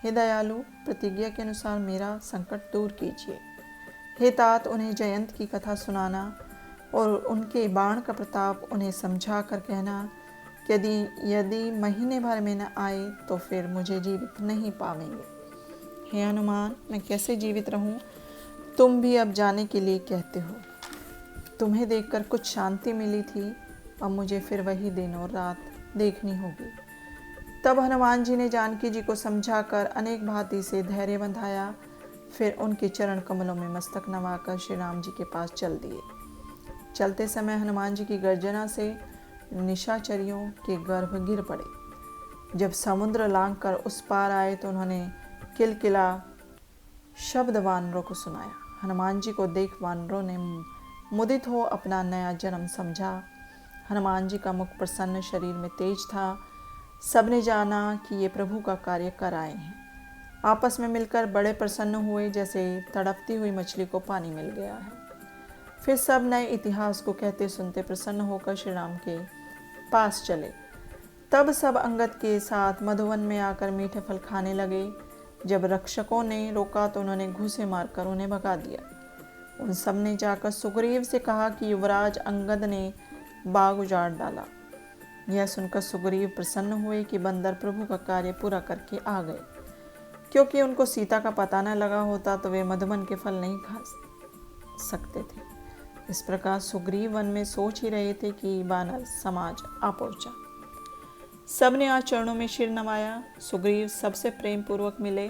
हे दयालु, प्रतिज्ञा के अनुसार मेरा संकट दूर कीजिए। हे तात, उन्हें जयंत की कथा सुनाना और उनके बाण का प्रताप उन्हें समझा कर कहना कि यदि महीने भर में न आए तो फिर मुझे जीवित नहीं पावेंगे। हे हनुमान, मैं कैसे जीवित रहूं? तुम भी अब जाने के लिए कहते हो। तुम्हें देखकर कुछ शांति मिली थी, अब मुझे फिर वही दिन और रात देखनी होगी। तब हनुमान जी ने जानकी जी को समझाकर अनेक भांति से धैर्य बंधाया। फिर उनके चरण कमलों में मस्तक नवाकर श्री राम जी के पास चल दिए। चलते समय हनुमान जी की गर्जना से निशाचरियों के गर्भ गिर पड़े। जब समुद्र लांघ कर उस पार आए तो उन्होंने किलकिला शब्द वानरों को सुनाया। हनुमान जी को देख वानरों ने मुदित हो अपना नया जन्म समझा। हनुमान जी का मुख प्रसन्न, शरीर में तेज था। सबने जाना कि ये प्रभु का कार्य कर आए हैं। आपस में मिलकर बड़े प्रसन्न हुए, जैसे तड़पती हुई मछली को पानी मिल गया है। फिर सब नए इतिहास को कहते सुनते प्रसन्न होकर श्री राम के पास चले। तब सब अंगद के साथ मधुवन में आकर मीठे फल खाने लगे। जब रक्षकों ने रोका तो उन्होंने घूंसे मारकर उन्हें भगा दिया। उन सब ने जाकर सुग्रीव से कहा कि युवराज अंगद ने बाग उजाड़ डाला। यह सुनकर सुग्रीव प्रसन्न हुए कि बंदर प्रभु का कार्य पूरा करके आ गए। क्योंकि उनको सीता का पता न लगा होता तो वे मधुवन के फल नहीं खा सकते थे। इस प्रकार सुग्रीव वन में सोच ही रहे थे कि वानर समाज आ पहुंचा। सबने आज चरणों में सिर नवाया। सुग्रीव सबसे प्रेम पूर्वक मिले।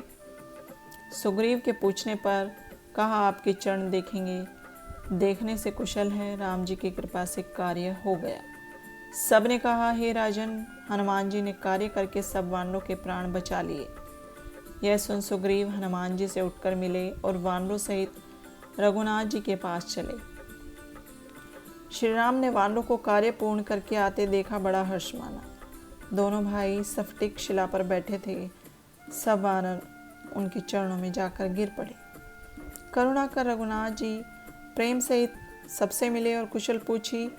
सुग्रीव के पूछने पर कहा, आपके चरण देखेंगे। देखने से कुशल है, राम जी की कृपा से कार्य हो गया। सबने कहा, हे राजन, हनुमान जी ने कार्य करके सब वानरों के प्राण बचा लिए। यह सुन सुग्रीव हनुमान जी से उठकर मिले और वानरों सहित रघुनाथ जी के पास चले। श्री राम ने वानरों को कार्य पूर्ण करके आते देखा, बड़ा हर्ष माना। दोनों भाई स्फटिक शिला पर बैठे थे। सब वानर उनके चरणों में जाकर गिर पड़े। करुणा कर रघुनाथ जी प्रेम सहित सबसे मिले और कुशल पूछी।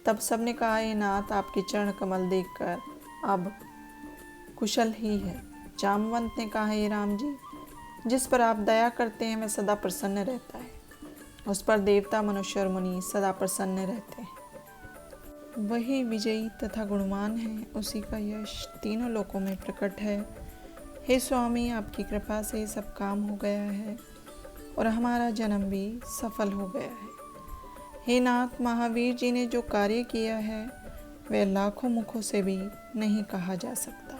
तब सबने कहा, हे नाथ, आपके चरण कमल देखकर अब कुशल ही है। जामवंत ने कहा, हे राम जी, जिस पर आप दया करते हैं वह सदा प्रसन्न रहता है। उस पर देवता, मनुष्य और मुनि सदा प्रसन्न रहते हैं। वही विजयी तथा गुणवान है, उसी का यश तीनों लोकों में प्रकट है। हे स्वामी, आपकी कृपा से सब काम हो गया है और हमारा जन्म भी सफल हो गया है। हे नाथ, महावीर जी ने जो कार्य किया है वह लाखों मुखों से भी नहीं कहा जा सकता।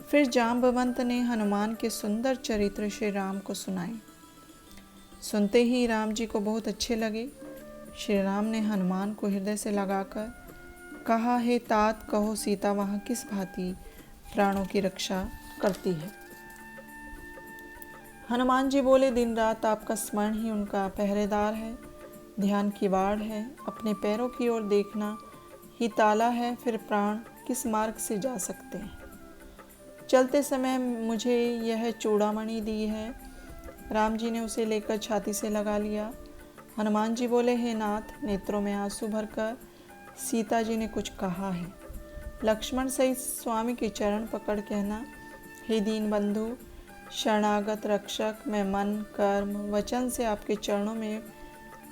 फिर जाम्बवंत ने हनुमान के सुंदर चरित्र श्री राम को सुनाए। सुनते ही राम जी को बहुत अच्छे लगे। श्री राम ने हनुमान को हृदय से लगाकर कहा, हे तात, कहो सीता वहाँ किस भांति प्राणों की रक्षा करती है। हनुमान जी बोले, दिन रात आपका स्मरण ही उनका पहरेदार है, ध्यान की वाड़ है, अपने पैरों की ओर देखना ही ताला है, फिर प्राण किस मार्ग से जा सकते हैं। चलते समय मुझे यह चूड़ामणि दी है। राम जी ने उसे लेकर छाती से लगा लिया। हनुमान जी बोले, हे नाथ, नेत्रों में आंसू भरकर सीता जी ने कुछ कहा है। लक्ष्मण सहित स्वामी के चरण पकड़ कहना, हे दीन बंधु, शरणागत रक्षक, मैं मन, कर्म, वचन से आपके चरणों में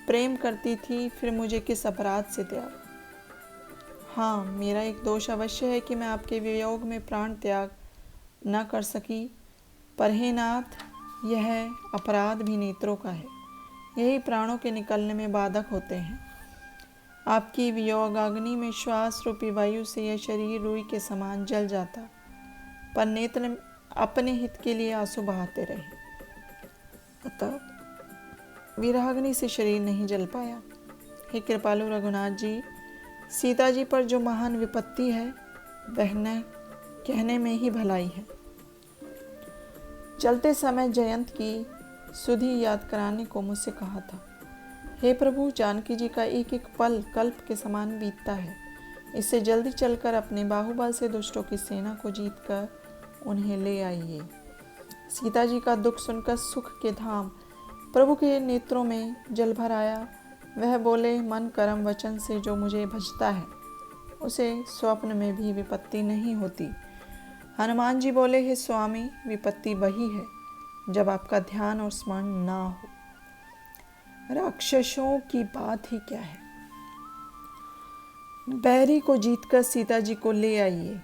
प्रेम करती थी, फिर मुझे किस अपराध से त्याग। हाँ, मेरा एक दोष अवश्य है कि मैं आपके वियोग में प्राण त्याग न कर सकी, पर हे नाथ, यह अपराध भी नेत्रों का है। यही प्राणों के निकलने में बाधक होते हैं। आपकी वियोगाग्नि में श्वास रूपी वायु से यह शरीर रुई के समान जल जाता, पर नेत्र अपने हित के लिए आंसू बहाते रहे। अतः विरहाग्नि से शरीर नहीं जल पाया। हे कृपालु रघुनाथ जी, सीता जी पर जो महान विपत्ति है वह न कहने में ही भलाई है। चलते समय जयंत की सुधि याद कराने को मुझसे कहा था। हे प्रभु, जानकी जी का एक एक पल कल्प के समान बीतता है। इससे जल्दी चलकर अपने बाहुबल से दुष्टों की सेना को जीतकर उन्हें ले आइए। सीता जी का दुख सुनकर सुख के धाम प्रभु के नेत्रों में जल भर आया। वह बोले, मन, कर्म, वचन से जो मुझे भजता है उसे स्वप्न में भी विपत्ति नहीं होती। हनुमान जी बोले, हे स्वामी, विपत्ति वही है जब आपका ध्यान और स्मरण ना हो। राक्षसों की बात ही क्या है। बैरी को जीतकर सीता जी को ले आइए।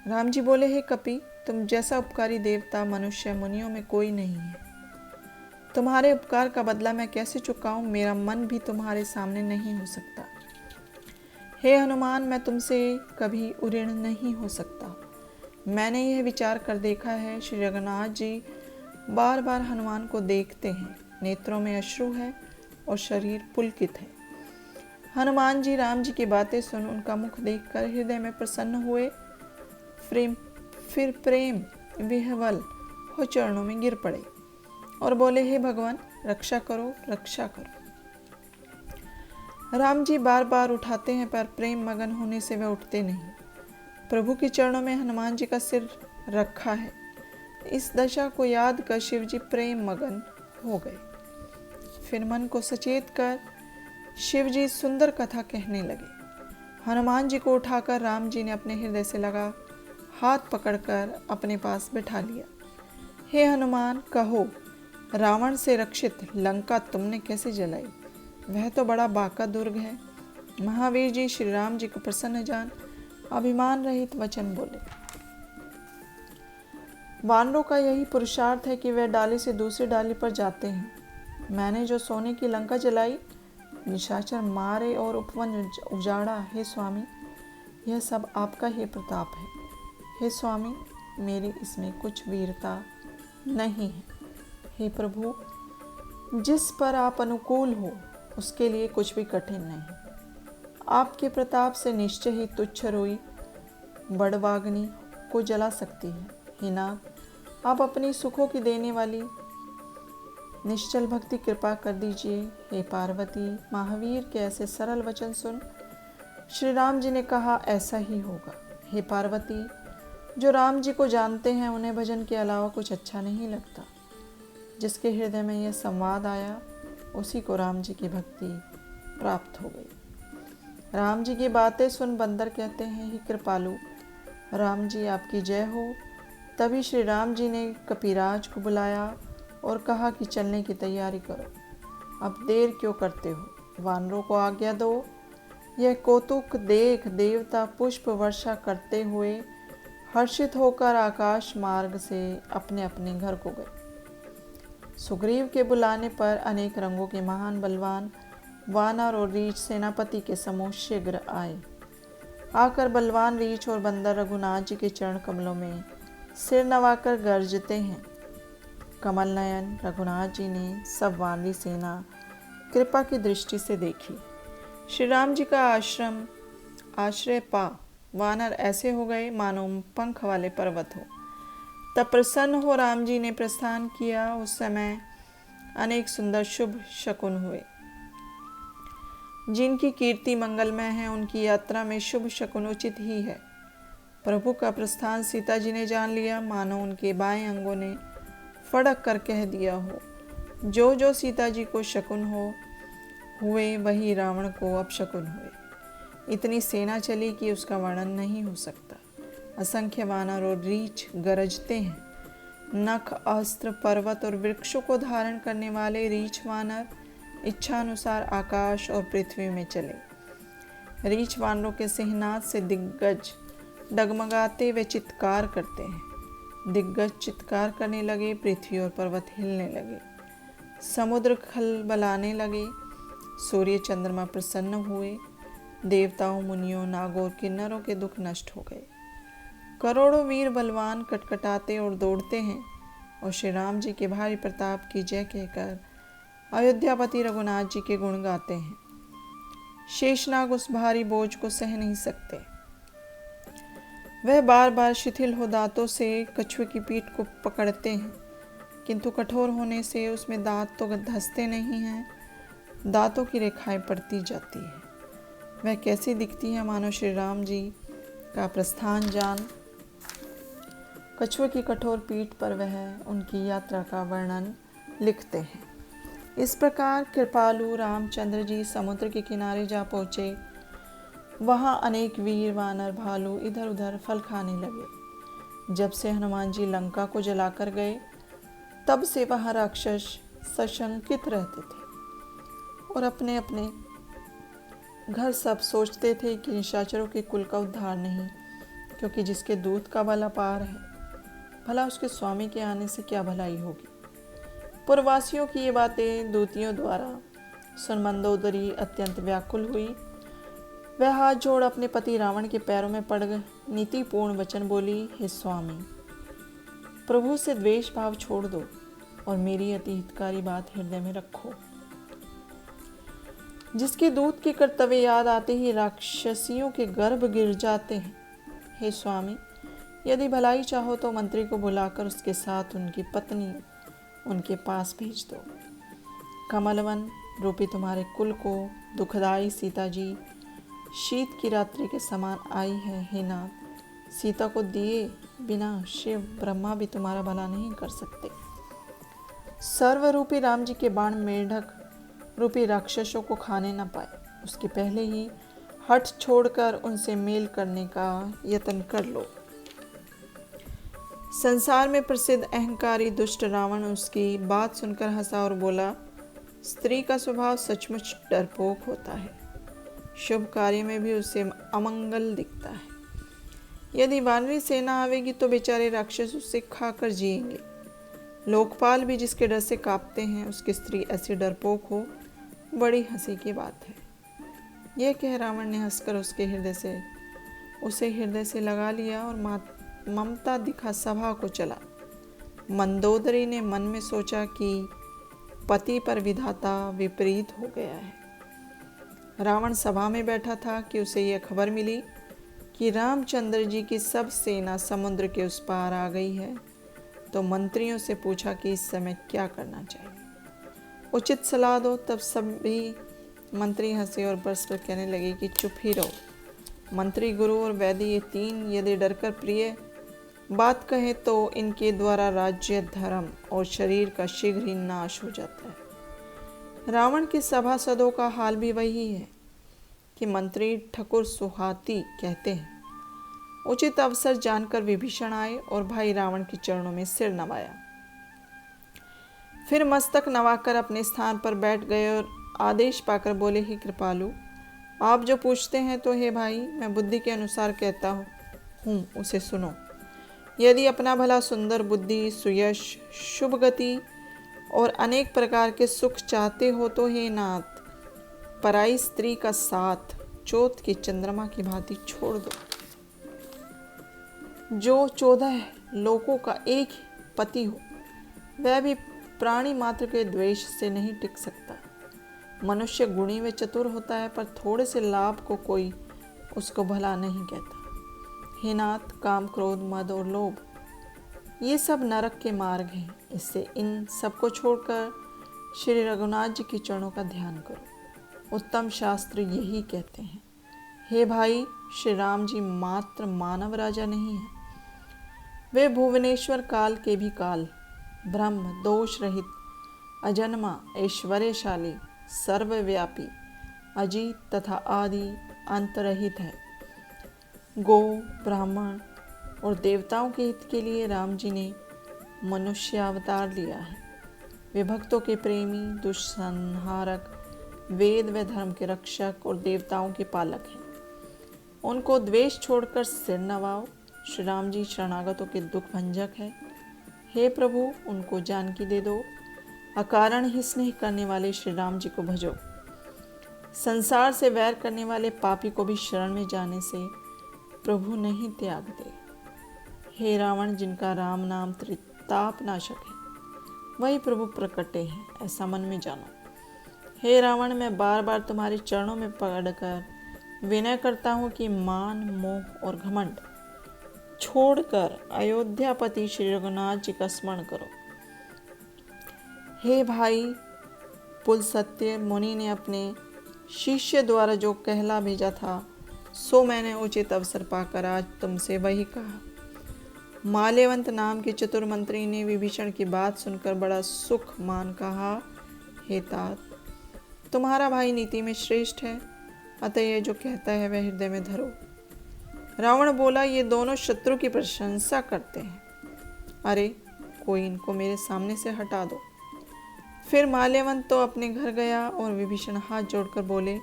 राम जी बोले, हे कपि, तुम जैसा उपकारी देवता मनुष्य मुनियों में कोई नहीं है। तुम्हारे उपकार का बदला मैं कैसे चुकाऊं? मेरा मन भी तुम्हारे सामने नहीं हो सकता। हे हनुमान, मैं तुमसे कभी उऋण नहीं हो सकता। मैंने यह विचार कर देखा है, श्री रघुनाथ जी बार बार हनुमान को देखते हैं, नेत्रों में अश्रु है और शरीर पुलकित है। हनुमान जी राम जी की बातें सुन उनका मुख देखकर हृदय में प्रसन्न हुए। फिर प्रेम विह्वल हो चरणों में गिर पड़े और बोले, हे भगवान, रक्षा करो, रक्षा करो। राम जी बार बार उठाते हैं पर प्रेम मगन होने से वह उठते नहीं। प्रभु के चरणों में हनुमान जी का सिर रखा है। इस दशा को याद कर शिव जी प्रेम मगन हो गए। फिर मन को सचेत कर शिव जी सुंदर कथा कहने लगे। हनुमान जी को उठाकर राम जी ने अपने हृदय से लगा हाथ पकड़कर अपने पास बैठा लिया। हे हनुमान, कहो, रावण से रक्षित लंका तुमने कैसे जलाई? वह तो बड़ा बांका दुर्ग है। महावीर जी श्री राम जी को प्रसन्न जान अभिमान रहित वचन बोले। वानरों का यही पुरुषार्थ है कि वे डाली से दूसरी डाली पर जाते हैं। मैंने जो सोने की लंका जलाई, निशाचर मारे और उपवन उजाड़ा, हे स्वामी, यह सब आपका ही प्रताप है। हे स्वामी, मेरी इसमें कुछ वीरता नहीं है। हे प्रभु, जिस पर आप अनुकूल हो उसके लिए कुछ भी कठिन नहीं। आपके प्रताप से निश्चय ही तुच्छ रोई बड़वाग्नि को जला सकती है। हे नाथ, आप अपनी सुखों की देने वाली निश्चल भक्ति कृपा कर दीजिए। हे पार्वती, महावीर के ऐसे सरल वचन सुन श्री राम जी ने कहा, ऐसा ही होगा। हे पार्वती, जो राम जी को जानते हैं उन्हें भजन के अलावा कुछ अच्छा नहीं लगता। जिसके हृदय में यह संवाद आया उसी को राम जी की भक्ति प्राप्त हो गई। राम जी की बातें सुन बंदर कहते हैं, हे कृपालु, राम जी आपकी जय हो। तभी श्री राम जी ने कपिराज को बुलाया और कहा कि चलने की तैयारी करो। अब देर क्यों करते हो? वानरों को आज्ञा दो। यह कौतुक देख देवता पुष्प वर्षा करते हुए हर्षित होकर आकाश मार्ग से अपने अपने घर को गए। सुग्रीव के बुलाने पर अनेक रंगों के महान बलवान वानर और रीछ सेनापति के समूह शीघ्र आए। आकर बलवान रीछ और बंदर रघुनाथ जी के चरण कमलों में सिर नवाकर गरजते हैं। कमल नयन रघुनाथ जी ने सब वानरी सेना कृपा की दृष्टि से देखी। श्री राम जी का आश्रय पा वानर ऐसे हो गए मानो पंख वाले पर्वत हो। तब प्रसन्न हो राम जी ने प्रस्थान किया। उस समय अनेक सुंदर शुभ शकुन हुए। जिनकी कीर्ति मंगलमय है उनकी यात्रा में शुभ शकुन उचित ही है। प्रभु का प्रस्थान सीता जी ने जान लिया, मानो उनके बाएं अंगों ने फड़क कर कह दिया हो। जो जो सीता जी को शकुन हुए वही रावण को अपशकुन हुए। इतनी सेना चली कि उसका वर्णन नहीं हो सकता। असंख्य वानर और रीछ गरजते हैं। नख, अस्त्र, पर्वत और वृक्षों को धारण करने वाले रीछ वानर इच्छानुसार आकाश और पृथ्वी में चले। रीछ वानरों के सिंहनाद से दिग्गज डगमगाते वे चित्कार करते हैं। दिग्गज चित्कार करने लगे, पृथ्वी और पर्वत हिलने लगे, समुद्र खलबलाने लगे, सूर्य चंद्रमा प्रसन्न हुए, देवताओं, मुनियों, नागों, किन्नरों के दुख नष्ट हो गए। करोड़ों वीर बलवान कटकटाते और दौड़ते हैं और श्री राम जी के भारी प्रताप की जय कहकर अयोध्यापति रघुनाथ जी के गुण गाते हैं। शेषनाग उस भारी बोझ को सह नहीं सकते। वह बार बार शिथिल हो दांतों से कछुए की पीठ को पकड़ते हैं, किंतु कठोर होने से उसमें दांत तो धंसते नहीं हैं, दांतों की रेखाएं पड़ती जाती है। वह कैसी दिखती है मानो श्री राम जी का प्रस्थान जान कछुए की कठोर पीठ पर वह उनकी यात्रा का वर्णन लिखते हैं। इस प्रकार कृपालु रामचंद्र जी समुद्र के किनारे जा पहुँचे। वहाँ अनेक वीर वानर भालू इधर उधर फल खाने लगे। जब से हनुमान जी लंका को जलाकर गए तब से वहाँ राक्षस सशंकित रहते थे और अपने अपने घर सब सोचते थे कि निशाचरों के कुल का उद्धार नहीं, क्योंकि जिसके दूत का बल अपार है, भला उसके स्वामी के आने से क्या भलाई होगी। पूर्ववासियों की ये बातें दूतियों द्वारा सुन मंदोदरी अत्यंत व्याकुल हुई। वह हाथ जोड़ अपने पति रावण के पैरों में पड़ नीतिपूर्ण वचन बोली, हे स्वामी, प्रभु से द्वेष भाव छोड़ दो और मेरी अति हितकारी बात हृदय में रखो। जिसके दूत के कर्तव्य याद आते ही राक्षसियों के गर्भ गिर जाते हैं। हे स्वामी, यदि भलाई चाहो तो मंत्री को बुलाकर उसके साथ उनकी पत्नी उनके पास भेज दो। कमलवन रूपी तुम्हारे कुल को दुखदाई सीता जी शीत की रात्रि के समान आई है। हे नाथ, सीता को दिए बिना शिव ब्रह्मा भी तुम्हारा भला नहीं कर सकते। सर्वरूपी राम जी के बाण मेढक रूपी राक्षसों को खाने न पाए, उसके पहले ही हठ छोड़कर उनसे मेल करने का यत्न कर लो। संसार में प्रसिद्ध अहंकारी दुष्ट रावण उसकी बात सुनकर हंसा और बोला, स्त्री का स्वभाव सचमुच डरपोक होता है, शुभ कार्य में भी उसे अमंगल दिखता है। यदि वानरी सेना आवेगी तो बेचारे राक्षस उससे खाकर जिएंगे। लोकपाल भी जिसके डर से कांपते हैं, उसकी स्त्री ऐसी डरपोक हो, बड़ी हंसी की बात है। यह कह रावण ने हंसकर उसे हृदय से लगा लिया और ममता दिखा सभा को चला। मंदोदरी ने मन में सोचा कि पति पर विधाता विपरीत हो गया है। रावण सभा में बैठा था कि उसे यह खबर मिली कि रामचंद्र जी की सब सेना समुद्र के उस पार आ गई है। तो मंत्रियों से पूछा कि इस समय क्या करना चाहिए, उचित सलाह दो। तब सभी मंत्री हंसे और परस्पर कहने लगे कि चुप ही रहो। मंत्री, गुरु और वैद्य ये तीन यदि डरकर प्रिय बात कहे तो इनके द्वारा राज्य, धर्म और शरीर का शीघ्र ही नाश हो जाता है। रावण के सभासदों का हाल भी वही है कि मंत्री ठकुर सुहाती कहते हैं। उचित अवसर जानकर विभीषण आए और भाई रावण के चरणों में सिर नवाया। फिर मस्तक नवाकर अपने स्थान पर बैठ गए और आदेश पाकर बोले, ही कृपालु, आप जो पूछते हैं तो हे भाई, मैं बुद्धि के अनुसार कहता हूँ, उसे सुनो। यदि अपना भला सुंदर बुद्धि, सुयश, शुभ गति और अनेक प्रकार के सुख चाहते हो तो हे नाथ, पराई स्त्री का साथ चौथ की चंद्रमा की भांति छोड़ दो। जो 14 लोकों का एक पति हो, वह भी प्राणी मात्र के द्वेष से नहीं टिक सकता। मनुष्य गुणी व चतुर होता है, पर थोड़े से लाभ को कोई उसको भला नहीं कहता। हे नाथ, काम, क्रोध, मद और लोभ ये सब नरक के मार्ग हैं। इससे इन सबको छोड़कर श्री रघुनाथ जी के चरणों का ध्यान करो। उत्तम शास्त्र यही कहते हैं। हे भाई, श्री राम जी मात्र मानव राजा नहीं है, वे भुवनेश्वर काल के भी काल, ब्रह्म दोष रहित, अजन्मा, ऐश्वर्यशाली, सर्वव्यापी, अजीत तथा आदि अंतरहित है। गो, ब्राह्मण और देवताओं के हित के लिए राम जी ने मनुष्य अवतार लिया है। वे भक्तों के प्रेमी, दुष्संहारक, वेद व धर्म के रक्षक और देवताओं के पालक हैं। उनको द्वेष छोड़कर सिर नवाओ। श्री राम जी शरणागतों के दुख भंजक है। हे प्रभु, उनको जानकी दे दो। अकारण ही स्नेह करने वाले श्री राम जी को भजो। संसार से वैर करने वाले पापी को भी शरण में जाने से प्रभु नहीं त्यागते। हे रावण, जिनका राम नाम त्रिताप नाशक है, वही प्रभु प्रकटे हैं, ऐसा मन में जानो। हे रावण, मैं बार बार तुम्हारे चरणों में पड़कर विनय करता हूँ कि मान, मोह और घमंड छोड़कर अयोध्यापति श्री रघुनाथ जी का स्मरण करो। हे भाई, पुलस्त्य मुनि ने अपने शिष्य द्वारा जो कहला भेजा था, सो मैंने उचित अवसर पाकर आज तुमसे वही कहा। माल्यवंत नाम के चतुर मंत्री ने विभीषण की बात सुनकर बड़ा सुख मान कहा, हे तात, तुम्हारा भाई नीति में श्रेष्ठ है, अतः यह जो कहता है वह हृदय में धरो। रावण बोला, ये दोनों शत्रु की प्रशंसा करते हैं, अरे कोई इनको मेरे सामने से हटा दो। फिर माल्यवंत तो अपने घर गया और विभीषण हाथ जोड़कर बोले,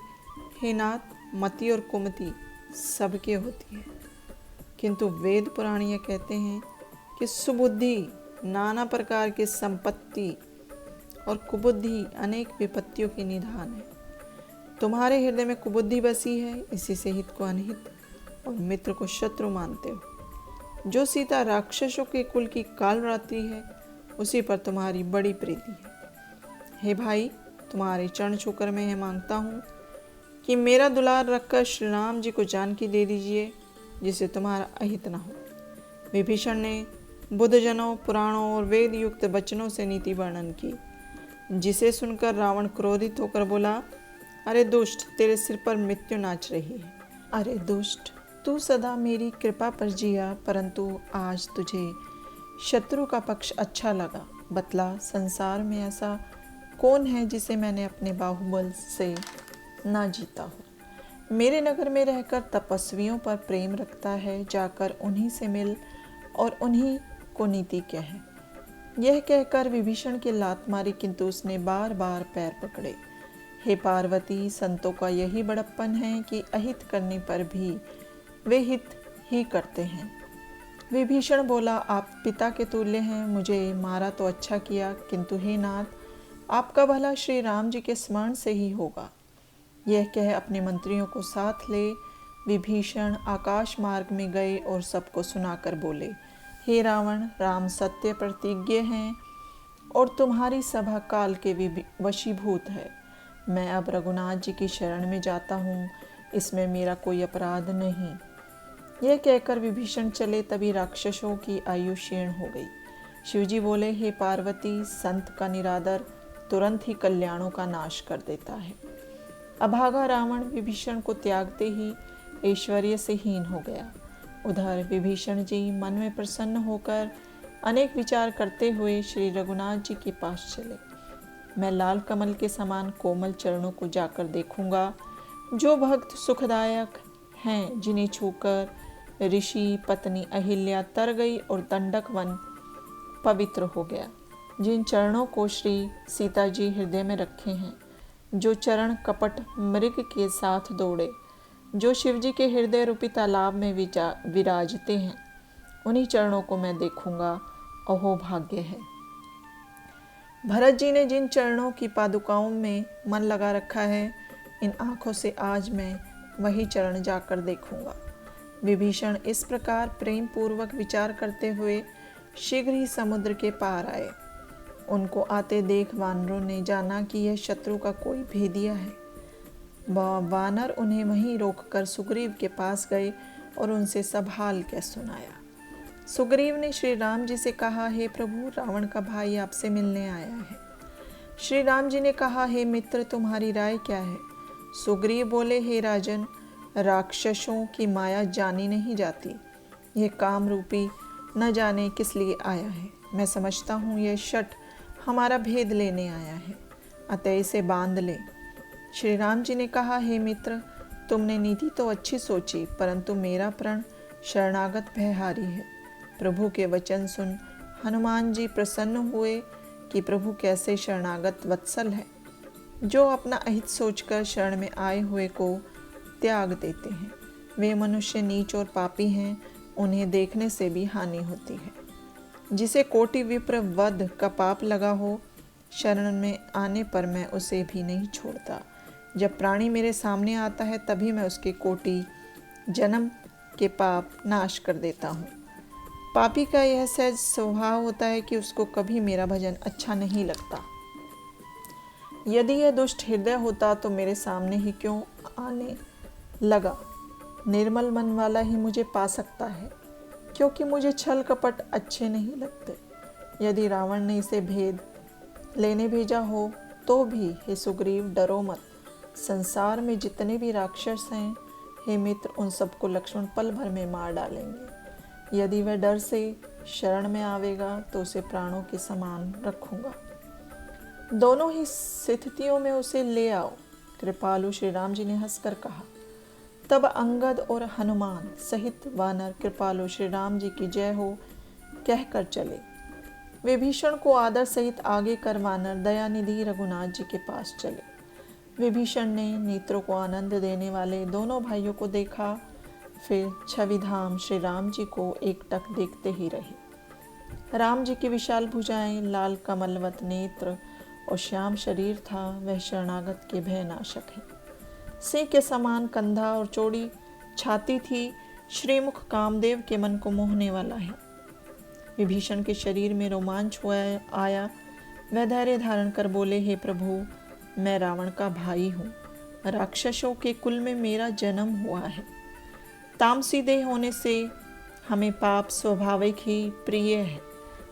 हे नाथ, मति और कुमति सबके होती है, किंतु वेद पुराण ये कहते हैं कि सुबुद्धि नाना प्रकार की संपत्ति और कुबुद्धि अनेक विपत्तियों की निधान है। तुम्हारे हृदय में कुबुद्धि बसी है, इसी से हित को अनहित और मित्र को शत्रु मानते हो। जो सीता राक्षसों के कुल की कालरात्रि है, उसी पर तुम्हारी बड़ी प्रीति है। हे भाई, तुम्हारे चरण छूकर मैं यह मांगता हूँ कि मेरा दुलार रखकर श्री राम जी को जानकी दे दीजिए, जिससे तुम्हारा अहित न हो। विभीषण ने बुद्धजनों, पुराणों और वेद युक्त वचनों से नीति वर्णन की। जिसे सुनकर रावण क्रोधित होकर बोला, अरे दुष्ट, तेरे सिर पर मृत्यु नाच रही है। अरे दुष्ट, तू सदा मेरी कृपा पर जिया, परंतु आज तुझे शत्रु का पक्ष अच्छा लगा। बतला, संसार में ऐसा कौन है जिसे मैंने अपने बाहुबल से ना जीता हो। मेरे नगर में रहकर तपस्वियों पर प्रेम रखता है, जाकर उन्हीं से मिल और उन्हीं को नीति कह। यह कहकर विभीषण की लात मारी, किंतु उसने बार बार पैर पकड़े। हे पार्वती, संतों का यही बड़प्पन है कि अहित करने पर भी वे हित ही करते हैं। विभीषण बोला, आप पिता के तुल्य हैं, मुझे मारा तो अच्छा किया, किंतु हे नाथ, आपका भला श्री राम जी के स्मरण से ही होगा। यह कह अपने मंत्रियों को साथ ले विभीषण आकाश मार्ग में गए और सबको सुनाकर बोले, हे रावण, राम सत्य प्रतिज्ञ हैं और तुम्हारी सभा काल के वशीभूत है। मैं अब रघुनाथ जी की शरण में जाता हूँ, इसमें मेरा कोई अपराध नहीं। यह कहकर विभीषण चले, तभी राक्षसों की आयु क्षीण हो गई। शिवजी बोले, हे पार्वती, संत का निरादर तुरंत ही कल्याणों का नाश कर देता है। अभागा रावण विभीषण को त्यागते ही ऐश्वर्य से हीन हो गया। उधर विभीषण जी मन में प्रसन्न होकर अनेक विचार करते हुए श्री रघुनाथ जी के पास चले। मैं लाल कमल के समान कोमल चरणों को जाकर देखूंगा, जो भक्त सुखदायक हैं, जिन्हें छूकर ऋषि पत्नी अहिल्या तर गई और दंडक वन पवित्र हो गया। जिन चरणों को श्री सीता जी हृदय में रखे हैं, जो चरण कपट मृग के साथ दौड़े, जो शिवजी के हृदय रूपी तालाब में विराजते हैं, उन्हीं चरणों को मैं देखूंगा। अहो भाग्य है। भरत जी ने जिन चरणों की पादुकाओं में मन लगा रखा है, इन आँखों से आज मैं वही चरण जाकर देखूंगा। विभीषण इस प्रकार प्रेम पूर्वक विचार करते हुए शीघ्र ही समुद्र के पार आए। उनको आते देख वानरों ने जाना कि यह शत्रु का कोई भेदिया है। वानर उन्हें वहीं रोककर सुग्रीव के पास गए और उनसे सब हाल कह सुनाया। सुग्रीव ने श्री राम जी से कहा, हे प्रभु, रावण का भाई आपसे मिलने आया है। श्री राम जी ने कहा, हे मित्र, तुम्हारी राय क्या है। सुग्रीव बोले, हे राजन, राक्षसों की माया जानी नहीं जाती। यह काम रूपी न जाने किस लिए आया है। मैं समझता हूँ यह शठ हमारा भेद लेने आया है, अतः इसे बांध ले। श्री राम जी ने कहा, हे मित्र, तुमने नीति तो अच्छी सोची, परंतु मेरा प्रण शरणागत भयहारी है। प्रभु के वचन सुन हनुमान जी प्रसन्न हुए कि प्रभु कैसे शरणागत वत्सल है, जो अपना अहित सोचकर शरण में आए हुए को त्याग देते हैं। वे मनुष्य नीच और पापी हैं, उन्हें देखने से भी हानि होती है। जिसे कोटि विप्र वध का पाप लगा हो, शरण में आने पर मैं उसे भी नहीं छोड़ता। जब प्राणी मेरे सामने आता है, तभी मैं उसके कोटि जन्म के पाप नाश कर देता हूँ। पापी का यह सहज स्वभाव होता है कि उसको कभी मेरा भजन अच्छा नहीं लगता। यदि यह दुष्ट हृदय होता तो मेरे सामने ही क्यों आने लगा। निर्मल मन वाला ही मुझे पा सकता है, क्योंकि मुझे छल कपट अच्छे नहीं लगते। यदि रावण ने इसे भेद लेने भेजा हो तो भी, हे सुग्रीव, डरो मत। संसार में जितने भी राक्षस हैं, हे मित्र, उन सबको लक्ष्मण पल भर में मार डालेंगे। यदि वह डर से शरण में आवेगा तो उसे प्राणों के समान रखूंगा। दोनों ही स्थितियों में उसे ले आओ। कृपालु श्री राम जी ने हंसकर कहा। तब अंगद और हनुमान सहित वानर कृपालु श्री राम जी की जय हो कहकर चले। विभीषण को आदर सहित आगे कर वानर दयानिधि रघुनाथ जी के पास चले। विभीषण ने नेत्रों को आनंद देने वाले दोनों भाइयों को देखा, फिर छविधाम श्री राम जी को एकटक देखते ही रहे। राम जी की विशाल भुजाएं, लाल कमलवत नेत्र और श्याम शरीर था, वह शरणागत के भयनाशक है। सिंह के समान कंधा और चौड़ी छाती थी, श्रीमुख कामदेव के मन को मोहने वाला है। विभीषण के शरीर में रोमांच हुआ आया। वह धैर्य धारण कर बोले, हे प्रभु, मैं रावण का भाई हूँ। राक्षसों के कुल में मेरा जन्म हुआ है। तामसी देह होने से हमें पाप स्वाभाविक ही प्रिय है,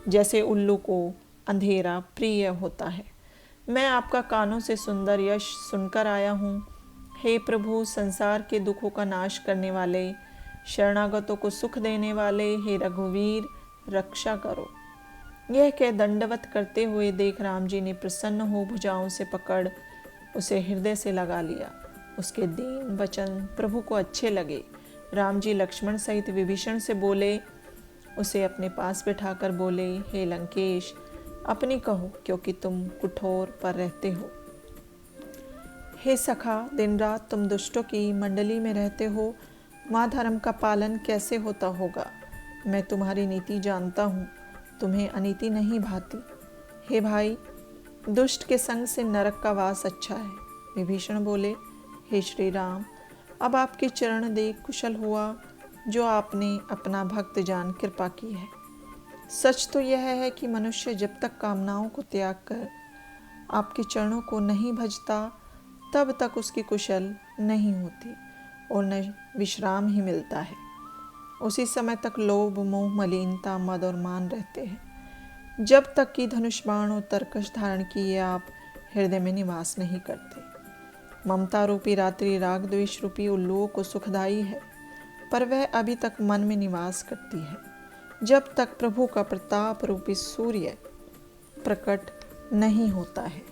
जैसे उल्लू को अंधेरा प्रिय होता है। मैं आपका कानों से सुंदर यश सुनकर आया हूँ। हे प्रभु, संसार के दुखों का नाश करने वाले, शरणागतों को सुख देने वाले, हे रघुवीर, रक्षा करो। यह कह दंडवत करते हुए देख राम जी ने प्रसन्न हो भुजाओं से पकड़ उसे हृदय से लगा लिया। उसके दीन वचन प्रभु को अच्छे लगे। राम जी लक्ष्मण सहित विभीषण से बोले, उसे अपने पास बिठाकर बोले, हे लंकेश, अपनी कहो, क्योंकि तुम कुठोर पर रहते हो। हे सखा, दिन रात तुम दुष्टों की मंडली में रहते हो, वहाँ धर्म का पालन कैसे होता होगा। मैं तुम्हारी नीति जानता हूँ, तुम्हें अनीति नहीं भाती। हे भाई, दुष्ट के संग से नरक का वास अच्छा है। विभीषण बोले, हे श्री राम, अब आपके चरण देख कुशल हुआ, जो आपने अपना भक्त जान कृपा की है। सच तो यह है कि मनुष्य जब तक कामनाओं को त्याग कर आपके चरणों को नहीं भजता, तब तक उसकी कुशल नहीं होती और न विश्राम ही मिलता है। उसी समय तक लोभ, मोह, मलिनता, मद और मान रहते हैं, जब तक कि धनुष बाण और तरकश धारण किए आप हृदय में निवास नहीं करते। ममता रूपी रात्रि राग द्वेष रूपी उल्लुओं को सुखदायी है, पर वह अभी तक मन में निवास करती है, जब तक प्रभु का प्रताप रूपी सूर्य प्रकट नहीं होता है।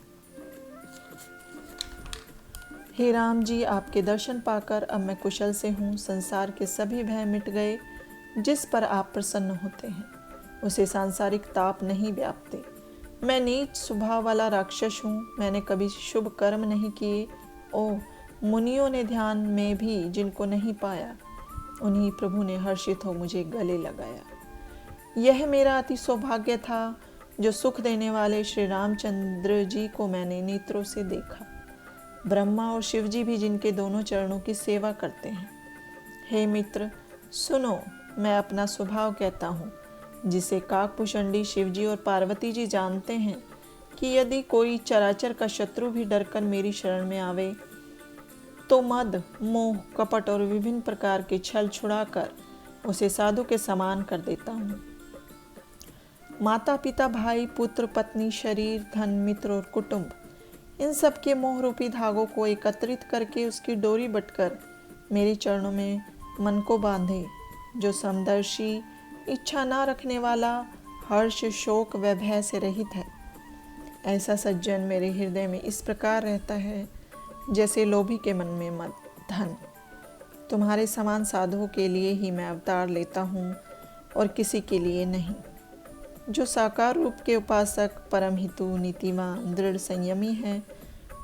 हे राम जी, आपके दर्शन पाकर अब मैं कुशल से हूँ। संसार के सभी भय मिट गए। जिस पर आप प्रसन्न होते हैं उसे सांसारिक ताप नहीं व्यापते। मैं नीच स्वभाव वाला राक्षस हूँ, मैंने कभी शुभ कर्म नहीं किए। ओ मुनियों ने ध्यान में भी जिनको नहीं पाया, उन्हीं प्रभु ने हर्षित हो मुझे गले लगाया। यह मेरा अति सौभाग्य था, जो सुख देने वाले श्री रामचंद्र जी को मैंने नेत्रों से देखा। ब्रह्मा और शिव जी भी जिनके दोनों चरणों की सेवा करते हैं। हे मित्र, सुनो, मैं अपना स्वभाव कहता हूँ, जिसे काकभूषणी शिव जी और पार्वती जी जानते हैं कि यदि कोई चराचर का शत्रु भी डरकर मेरी शरण में आवे, तो मद, मोह, कपट और विभिन्न प्रकार के छल छुड़ाकर उसे साधु के समान कर देता हूँ। माता पिता, भाई, पुत्र, पत्नी, शरीर, धन, मित्र और कुटुंब, इन सब के मोह रूपी धागों को एकत्रित करके उसकी डोरी बटकर मेरे चरणों में मन को बांधे। जो समदर्शी, इच्छा ना रखने वाला, हर्ष, शोक व भय से रहित है, ऐसा सज्जन मेरे हृदय में इस प्रकार रहता है जैसे लोभी के मन में मद, धन। तुम्हारे समान साधुओं के लिए ही मैं अवतार लेता हूँ और किसी के लिए नहीं। जो साकार रूप के उपासक, परम हितु, नीतिवान, दृढ़ संयमी हैं,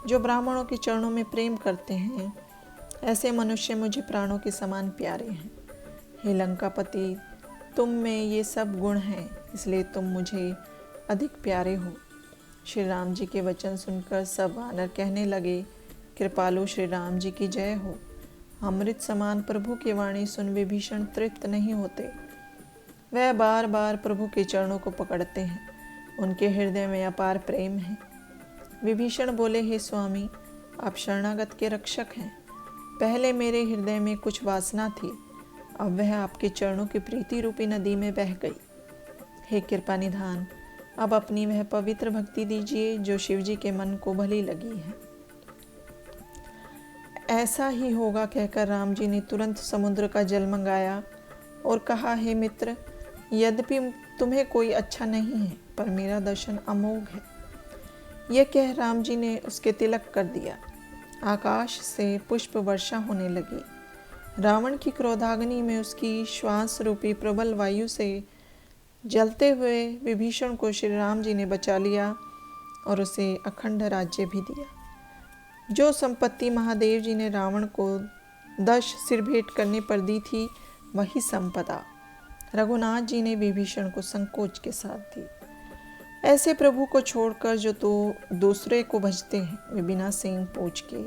जो ब्राह्मणों के चरणों में प्रेम करते हैं, ऐसे मनुष्य मुझे प्राणों के समान प्यारे हैं। हे लंकापति, तुम में ये सब गुण हैं, इसलिए तुम मुझे अधिक प्यारे हो। श्री राम जी के वचन सुनकर सब वानर कहने लगे, कृपालु श्री राम जी की जय हो। अमृत समान प्रभु की वाणी सुन विभीषण तृप्त नहीं होते। वह बार बार प्रभु के चरणों को पकड़ते हैं, उनके हृदय में अपार प्रेम है। विभीषण बोले, हे स्वामी, आप शरणागत के रक्षक हैं। पहले मेरे हृदय में कुछ वासना थी, अब वह आपके चरणों की प्रीति रूपी नदी में बह गई। हे कृपा निधान, अब अपनी वह पवित्र भक्ति दीजिए जो शिव जी के मन को भली लगी है। ऐसा ही होगा कहकर राम जी ने तुरंत समुद्र का जल मंगाया और कहा, हे मित्र, यद्यपि तुम्हें कोई अच्छा नहीं है, पर मेरा दर्शन अमोघ है। यह कह राम जी ने उसके तिलक कर दिया। आकाश से पुष्प वर्षा होने लगी। रावण की क्रोधाग्नि में उसकी श्वास रूपी प्रबल वायु से जलते हुए विभीषण को श्री राम जी ने बचा लिया और उसे अखंड राज्य भी दिया। जो संपत्ति महादेव जी ने रावण को 10 सिर भेंट करने पर दी थी, वही संपदा रघुनाथ जी ने विभीषण को संकोच के साथ दी। ऐसे प्रभु को छोड़कर जो तो दूसरे को भजते हैं, वे बिना सींग पूंछ के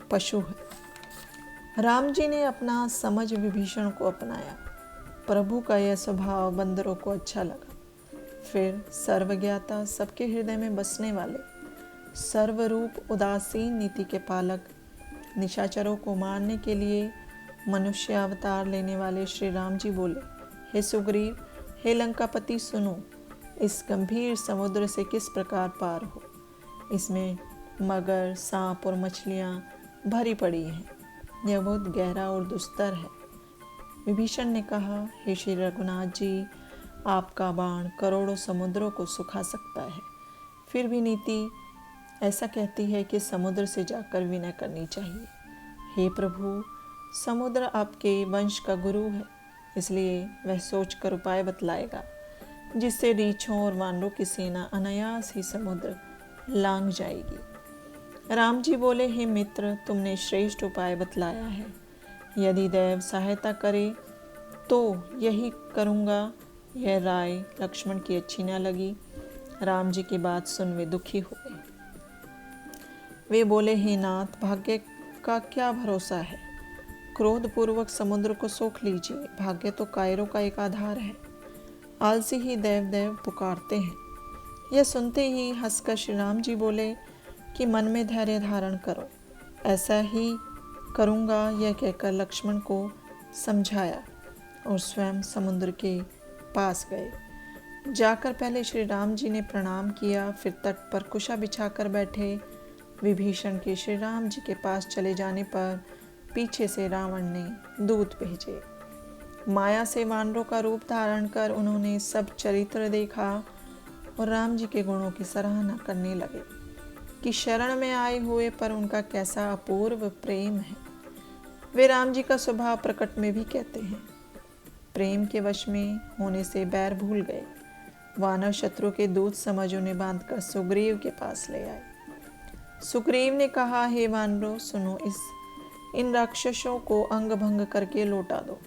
पशु है। राम जी ने अपना समझ विभीषण को अपनाया। प्रभु का यह स्वभाव बंदरों को अच्छा लगा। फिर सर्वज्ञाता, सबके हृदय में बसने वाले, सर्वरूप, उदासीन नीति के पालक, निशाचरों को मारने के लिए मनुष्य अवतार लेने वाले श्री राम जी बोले, हे सुग्रीव, हे लंकापति, सुनो, इस गंभीर समुद्र से किस प्रकार पार हो। इसमें मगर, सांप और मछलियाँ भरी पड़ी हैं। यह बहुत गहरा और दुस्तर है। विभीषण ने कहा, हे श्री रघुनाथ जी, आपका बाण करोड़ों समुद्रों को सुखा सकता है। फिर भी नीति ऐसा कहती है कि समुद्र से जाकर विनय करनी चाहिए। हे प्रभु, समुद्र आपके वंश का गुरु है, इसलिए वह सोचकर उपाय बतलाएगा जिससे रीछों और वानरों की सेना अनायास ही समुद्र लांघ जाएगी। राम जी बोले, हे मित्र, तुमने श्रेष्ठ उपाय बतलाया है। यदि देव सहायता करे तो यही करूँगा। यह राय लक्ष्मण की अच्छी न लगी। राम जी की बात सुन वे दुखी हुए। वे बोले, हे नाथ, भाग्य का क्या भरोसा है। क्रोधपूर्वक समुद्र को सोख लीजिए। भाग्य तो कायरों का एक आधार है। आलसी ही देव देव पुकारते हैं। यह सुनते ही हंसकर श्री राम जी बोले कि मन में धैर्य धारण करो, ऐसा ही करूँगा। यह कहकर लक्ष्मण को समझाया और स्वयं समुद्र के पास गए। जाकर पहले श्री राम जी ने प्रणाम किया, फिर तट पर कुशा बिछाकर बैठे। विभीषण के श्री राम जी के पास चले जाने पर पीछे से रावण ने दूत भेजे। माया से वानरों का रूप धारण कर उन्होंने सब चरित्र देखा और राम जी के गुणों की सराहना करने लगे कि शरण में आए हुए पर उनका कैसा अपूर्व प्रेम है। वे राम जी का स्वभाव प्रकट में भी कहते हैं। प्रेम के वश में होने से बैर भूल गए। वानर शत्रु के दूत समझ उन्हें बांधकर सुग्रीव के पास ले आए। सुग्रीव ने कहा, हे वानरों, सुनो, इन राक्षसों को अंग भंग करके लौटा दो।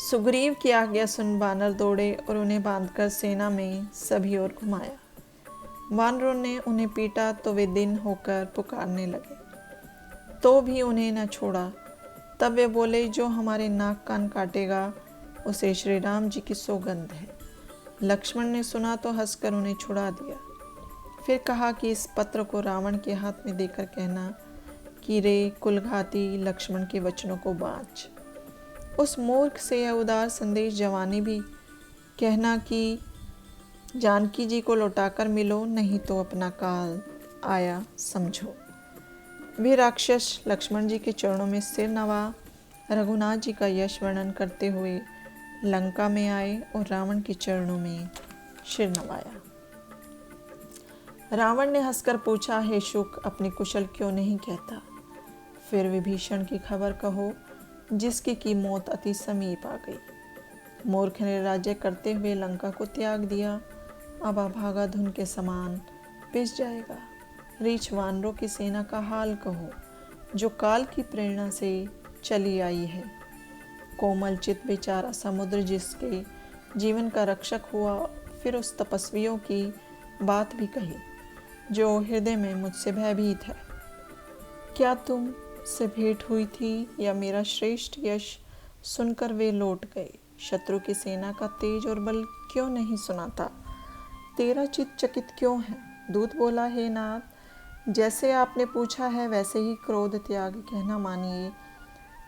सुग्रीव की आज्ञा सुन वानर दौड़े और उन्हें बांधकर सेना में सभी ओर घुमाया। वानरों ने उन्हें पीटा तो वे दिन होकर पुकारने लगे, तो भी उन्हें न छोड़ा। तब वे बोले, जो हमारे नाक कान काटेगा उसे श्री राम जी की सौगंध है। लक्ष्मण ने सुना तो हंसकर उन्हें छुड़ा दिया। फिर कहा कि इस पत्र को रावण के हाथ में देकर कहना कि रे कुलघाती, लक्ष्मण के वचनों को बाँच। उस मूर्ख से यह उदार संदेश जवानी भी कहना कि जानकी जी को लौटाकर मिलो, नहीं तो अपना काल आया समझो। वे राक्षस लक्ष्मण जी के चरणों में सिर नवा रघुनाथ जी का यश वर्णन करते हुए लंका में आए और रावण के चरणों में सिर नवाया। रावण ने हंसकर पूछा, हे शुक, अपनी कुशल क्यों नहीं कहता। फिर विभीषण की खबर कहो, जिसकी की मौत अति समीप आ गई। मूर्ख ने राज्य करते हुए लंका को त्याग दिया, अब अभागा धुन के समान पिस जाएगा। रीछ वानरों की सेना का हाल कहो, जो काल की प्रेरणा से चली आई है। कोमल चित बेचारा समुद्र जिसके जीवन का रक्षक हुआ। फिर उस तपस्वियों की बात भी कही जो हृदय में मुझसे भयभीत है। क्या तुम से भेंट हुई थी या मेरा श्रेष्ठ यश सुनकर वे लौट गए। शत्रु की सेना का तेज और बल क्यों नहीं सुनाता, तेरा चित्त चकित क्यों है। दूत बोला, हे नाथ, जैसे आपने पूछा है वैसे ही क्रोध त्याग कहना मानिए।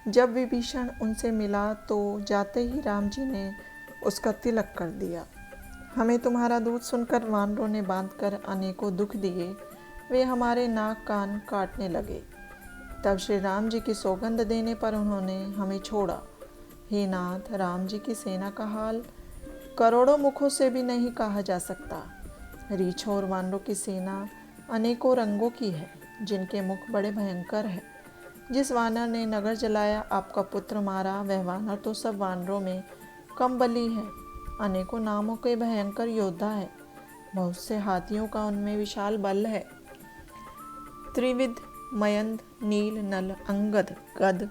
जब विभीषण उनसे मिला तो जाते ही राम जी ने उसका तिलक कर दिया। हमें तुम्हारा दूत सुनकर वानरों ने बांधकर अनेकों दुख दिए। वे हमारे नाक कान काटने लगे। तब श्री राम जी की सौगंध देने पर उन्होंने हमें छोड़ा। हे नाथ, राम जी की सेना का हाल करोड़ों मुखों से भी नहीं कहा जा सकता। रीछों और वानरों की सेना अनेकों रंगों की है, जिनके मुख बड़े भयंकर है। जिस वानर ने नगर जलाया, आपका पुत्र मारा, वह वानर तो सब वानरों में कम बली है। अनेकों नामों के भयंकर योद्धा है। बहुत से हाथियों का उनमें विशाल बल है। त्रिविध, मयंद, नील, नल, अंगद, गद,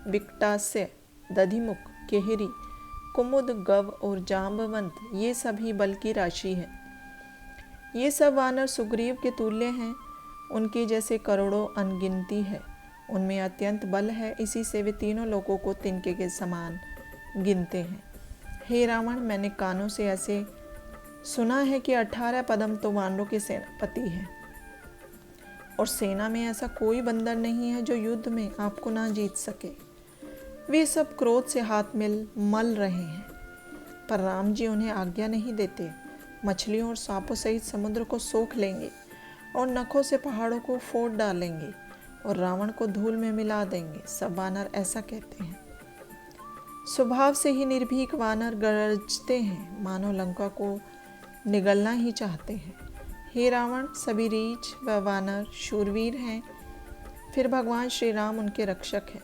विकटास्य, दधिमुख, केहरी, कुमुद, गव और जाम्बवंत, ये सभी बल की राशि है। ये सब वानर सुग्रीव के तुल्य हैं। उनके जैसे करोड़ों अनगिनती है। उनमें अत्यंत बल है, इसी से वे तीनों लोगों को तिनके के समान गिनते हैं। हे रावण, मैंने कानों से ऐसे सुना है कि 18 पदम तो वानरों के सेनापति हैं और सेना में ऐसा कोई बंदर नहीं है जो युद्ध में आपको ना जीत सके। वे सब क्रोध से हाथ मिल मल रहे हैं, पर राम जी उन्हें आज्ञा नहीं देते। मछलियों और सांपों सहित समुद्र को सोख लेंगे और नखों से पहाड़ों को फोड़ डालेंगे और रावण को धूल में मिला देंगे। सब वानर ऐसा कहते हैं। स्वभाव से ही निर्भीक वानर गरजते हैं, मानो लंका को निगलना ही चाहते हैं। हे रावण, सभी रीछ व वानर शूरवीर हैं, फिर भगवान श्री राम उनके रक्षक हैं,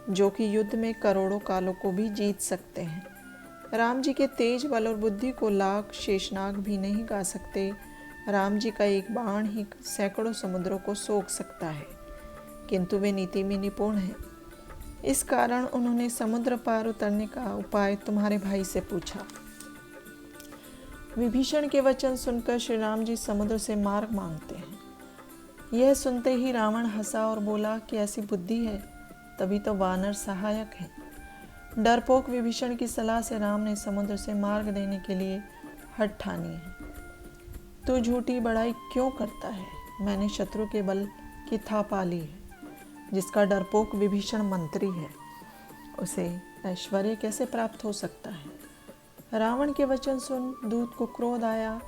जो कि युद्ध में करोड़ों कालों को भी जीत सकते हैं। राम जी के तेज बल और बुद्धि को लाख शेषनाग भी नहीं गा सकते। राम जी का एक बाण ही सैकड़ों समुद्रों को सोख सकता है, किंतु वे नीति में निपुण हैं। इस कारण उन्होंने समुद्र पार उतरने का उपाय तुम्हारे भाई से पूछा। विभीषण के वचन सुनकर श्री राम जी समुद्र से मार्ग मांगते हैं। यह सुनते ही रावण हंसा और बोला कि ऐसी बुद्धि है, तभी तो वानर सहायक हैं। डरपोक विभीषण की सलाह से राम ने समुद्र से मार्ग देने के लिए हठ ठानी है। तू झूठी बड़ाई क्यों करता है? मैंने शत्रु के बल की था पाली है। जिसका डरपोक विभीषण मंत्री है, उसे ऐश्वर्य कैसे प्राप्त हो सकता है? रावण के वचन सुन दूत को क्रोध आया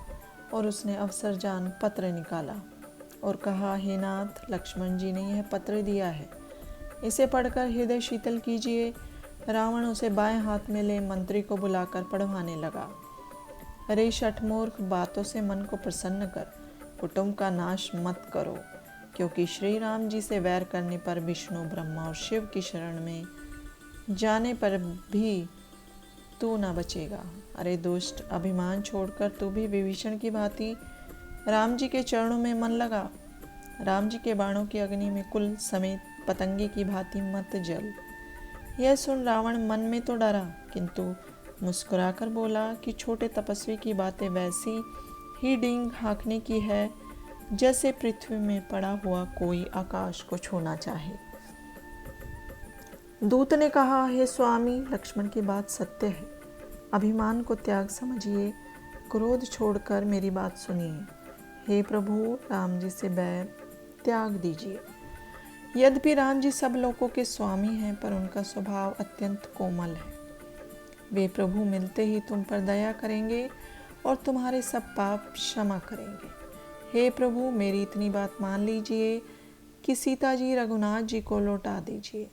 और उसने अवसर जान पत्र निकाला और कहा, हे नाथ, लक्ष्मण जी ने यह पत्र दिया है, इसे पढ़कर हृदय शीतल कीजिए। रावण उसे बाएं हाथ में ले मंत्री को बुलाकर पढ़वाने लगा। अरे शठमूर्ख, बातों से मन को प्रसन्न कर, कुटुंब का नाश मत करो, क्योंकि श्री राम जी से वैर करने पर विष्णु, ब्रह्मा और शिव की शरण में जाने पर भी तू न बचेगा। अरे दुष्ट, अभिमान छोड़कर तू भी विभीषण की भांति राम जी के चरणों में मन लगा। राम जी के बाणों की अग्नि में कुल समेत पतंगे की भांति मत जल। यह सुन रावण मन में तो डरा, किंतु मुस्कुराकर बोला कि छोटे तपस्वी की बातें वैसी ही डींग हाँकने की है जैसे पृथ्वी में पड़ा हुआ कोई आकाश को छूना चाहे। दूत ने कहा, हे स्वामी, लक्ष्मण की बात सत्य है। अभिमान को त्याग समझिए, क्रोध छोड़कर मेरी बात सुनिए। हे प्रभु, राम जी से बैर त्याग दीजिए। यद्यपि राम जी सब लोगों के स्वामी हैं, पर उनका स्वभाव अत्यंत कोमल है। वे प्रभु मिलते ही तुम पर दया करेंगे और तुम्हारे सब पाप क्षमा करेंगे। हे प्रभु, मेरी इतनी बात मान लीजिए कि सीता जी रघुनाथ जी को लौटा दीजिए।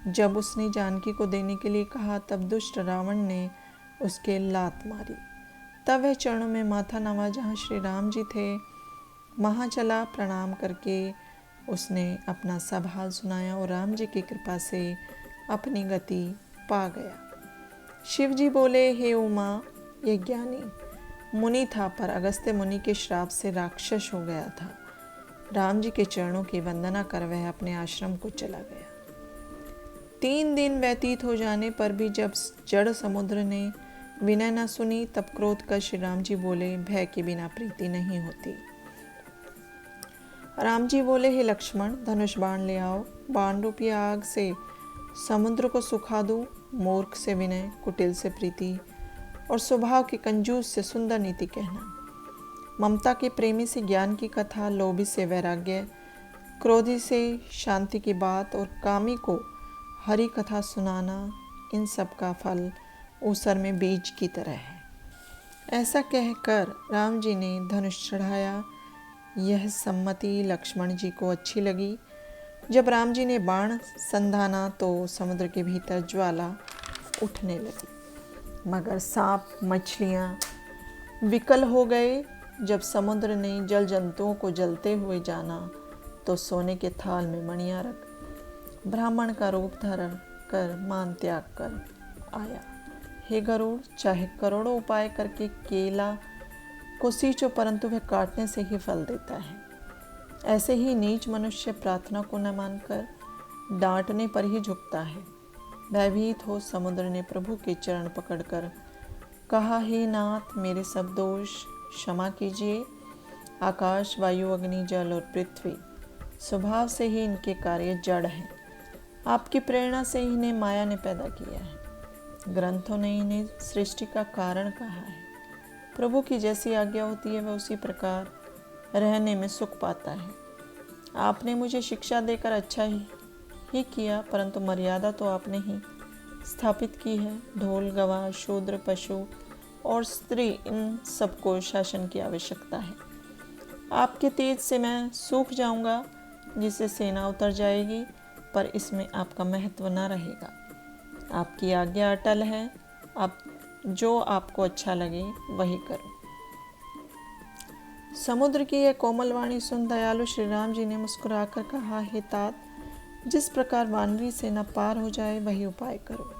जब उसने जानकी को देने के लिए कहा, तब दुष्ट रावण ने उसके लात मारी। तब वह चरणों में माथा नवा जहाँ श्री राम जी थे वहाँ चला। प्रणाम करके उसने अपना सब हाल सुनाया और राम जी की कृपा से अपनी गति पा गया। शिव जी बोले, हे उमा, ये ज्ञानी मुनि था, पर अगस्त्य मुनि के श्राप से राक्षस हो गया था। राम जी के चरणों की वंदना कर वह अपने आश्रम को चला गया। 3 दिन व्यतीत हो जाने पर भी जब जड़ समुद्र ने विनय न सुनी, तब क्रोध कर श्री राम जी बोले, भय के बिना प्रीति नहीं होती। राम जी बोले, हे लक्ष्मण, धनुष बाण ले आओ। बाण रूपी आग से समुद्र को सुखा दूं। मूर्ख से विनय, कुटिल से प्रीति और स्वभाव के कंजूस से सुंदर नीति कहना, ममता के प्रेमी से ज्ञान की कथा, लोभी से वैराग्य, क्रोधी से शांति की बात और कामी को हरि कथा सुनाना, इन सब का फल ऊसर में बीज की तरह है। ऐसा कहकर राम जी ने धनुष चढ़ाया। यह सम्मति लक्ष्मण जी को अच्छी लगी। जब राम जी ने बाण संधाना तो समुद्र के भीतर ज्वाला उठने लगी, मगर सांप, मछलियाँ विकल हो गए। जब समुद्र ने जल जंतुओं को जलते हुए जाना तो सोने के थाल में मणियाँ रख ब्राह्मण का रूप धारण कर मान त्याग कर आया। हे गरुड़, चाहे करोड़ों उपाय करके केला को सींचो, परंतु वह काटने से ही फल देता है। ऐसे ही नीच मनुष्य प्रार्थना को न मानकर डांटने पर ही झुकता है। भयभीत हो समुद्र ने प्रभु के चरण पकड़कर कहा, हे नाथ, मेरे सब दोष क्षमा कीजिए। आकाश, वायु, अग्नि, जल और पृथ्वी स्वभाव से ही इनके कार्य जड़ हैं। आपकी प्रेरणा से इन्हें माया ने पैदा किया है। ग्रंथों ने इन्हें सृष्टि का कारण कहा है। प्रभु की जैसी आज्ञा होती है वह उसी प्रकार रहने में सुख पाता है। आपने मुझे शिक्षा देकर अच्छा ही किया, परंतु मर्यादा तो आपने ही स्थापित की है। ढोल, गवाह, शूद्र, पशु और स्त्री, इन सबको शासन की आवश्यकता है। आपके तेज से मैं सूख जाऊंगा, जिससे सेना उतर जाएगी, पर इसमें आपका महत्व न रहेगा। आपकी आज्ञा अटल है, आप जो आपको अच्छा लगे वही करो। समुद्र की यह कोमल वाणी सुन दयालु श्री राम जी ने मुस्कुराकर कहा, हे तात, जिस प्रकार वानरी सेना पार हो जाए वही उपाय करो।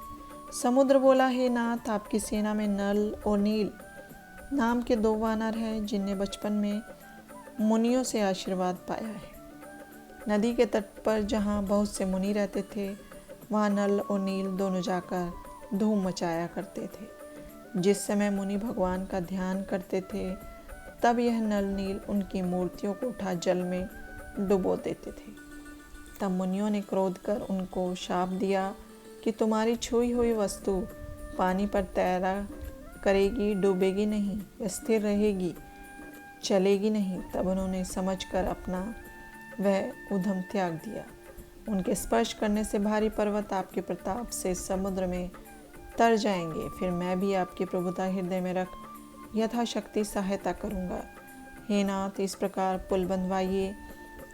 समुद्र बोला, हे नाथ, आपकी सेना में नल और नील नाम के 2 वानर हैं, जिनने बचपन में मुनियों से आशीर्वाद पाया है। नदी के तट पर जहाँ बहुत से मुनि रहते थे, वहाँ नल और नील दोनों जाकर धूम मचाया करते थे। जिस समय मुनि भगवान का ध्यान करते थे, तब यह नल नील उनकी मूर्तियों को उठा जल में डुबो देते थे। तब मुनियों ने क्रोध कर उनको शाप दिया कि तुम्हारी छुई हुई वस्तु पानी पर तैरा करेगी, डूबेगी नहीं, स्थिर रहेगी, चलेगी नहीं। तब उन्होंने समझकर अपना वह उद्यम त्याग दिया। उनके स्पर्श करने से भारी पर्वत आपके प्रताप से समुद्र में तर जाएंगे। फिर मैं भी आपकी प्रभुता हृदय में रख यथाशक्ति सहायता करूँगा। हे नाथ, इस प्रकार पुल बंधवाइए,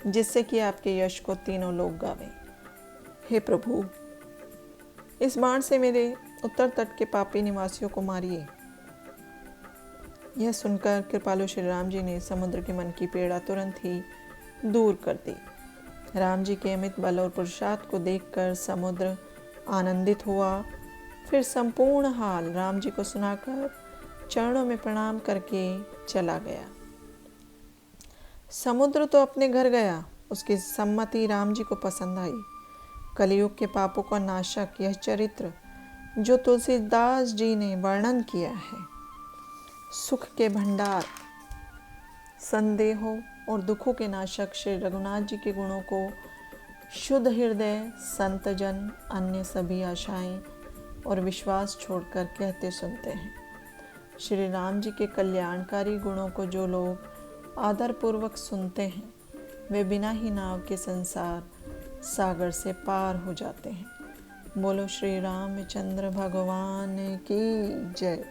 जिससे कि आपके यश को तीनों लोग गावें। हे प्रभु, इस बाण से मेरे उत्तर तट के पापी निवासियों को मारिए। यह सुनकर कृपालु श्री राम जी ने समुद्र के मन की पीड़ा तुरंत ही दूर कर दी। राम जी के अमित बल और पुरुषार्थ को देखकर समुद्र आनंदित हुआ। फिर संपूर्ण हाल राम जी को सुनाकर चरणों में प्रणाम करके चला गया। समुद्र तो अपने घर गया। उसकी सम्मति राम जी को पसंद आई। कलयुग के पापों का नाशक यह चरित्र जो तुलसीदास जी ने वर्णन किया है, सुख के भंडार, संदेहों और दुखों के नाशक श्री रघुनाथ जी के गुणों को शुद्ध हृदय संतजन अन्य सभी आशाएं और विश्वास छोड़कर कहते सुनते हैं। श्री राम जी के कल्याणकारी गुणों को जो लोग आदरपूर्वक सुनते हैं, वे बिना ही नाव के संसार सागर से पार हो जाते हैं। बोलो श्री रामचंद्र भगवान की जय।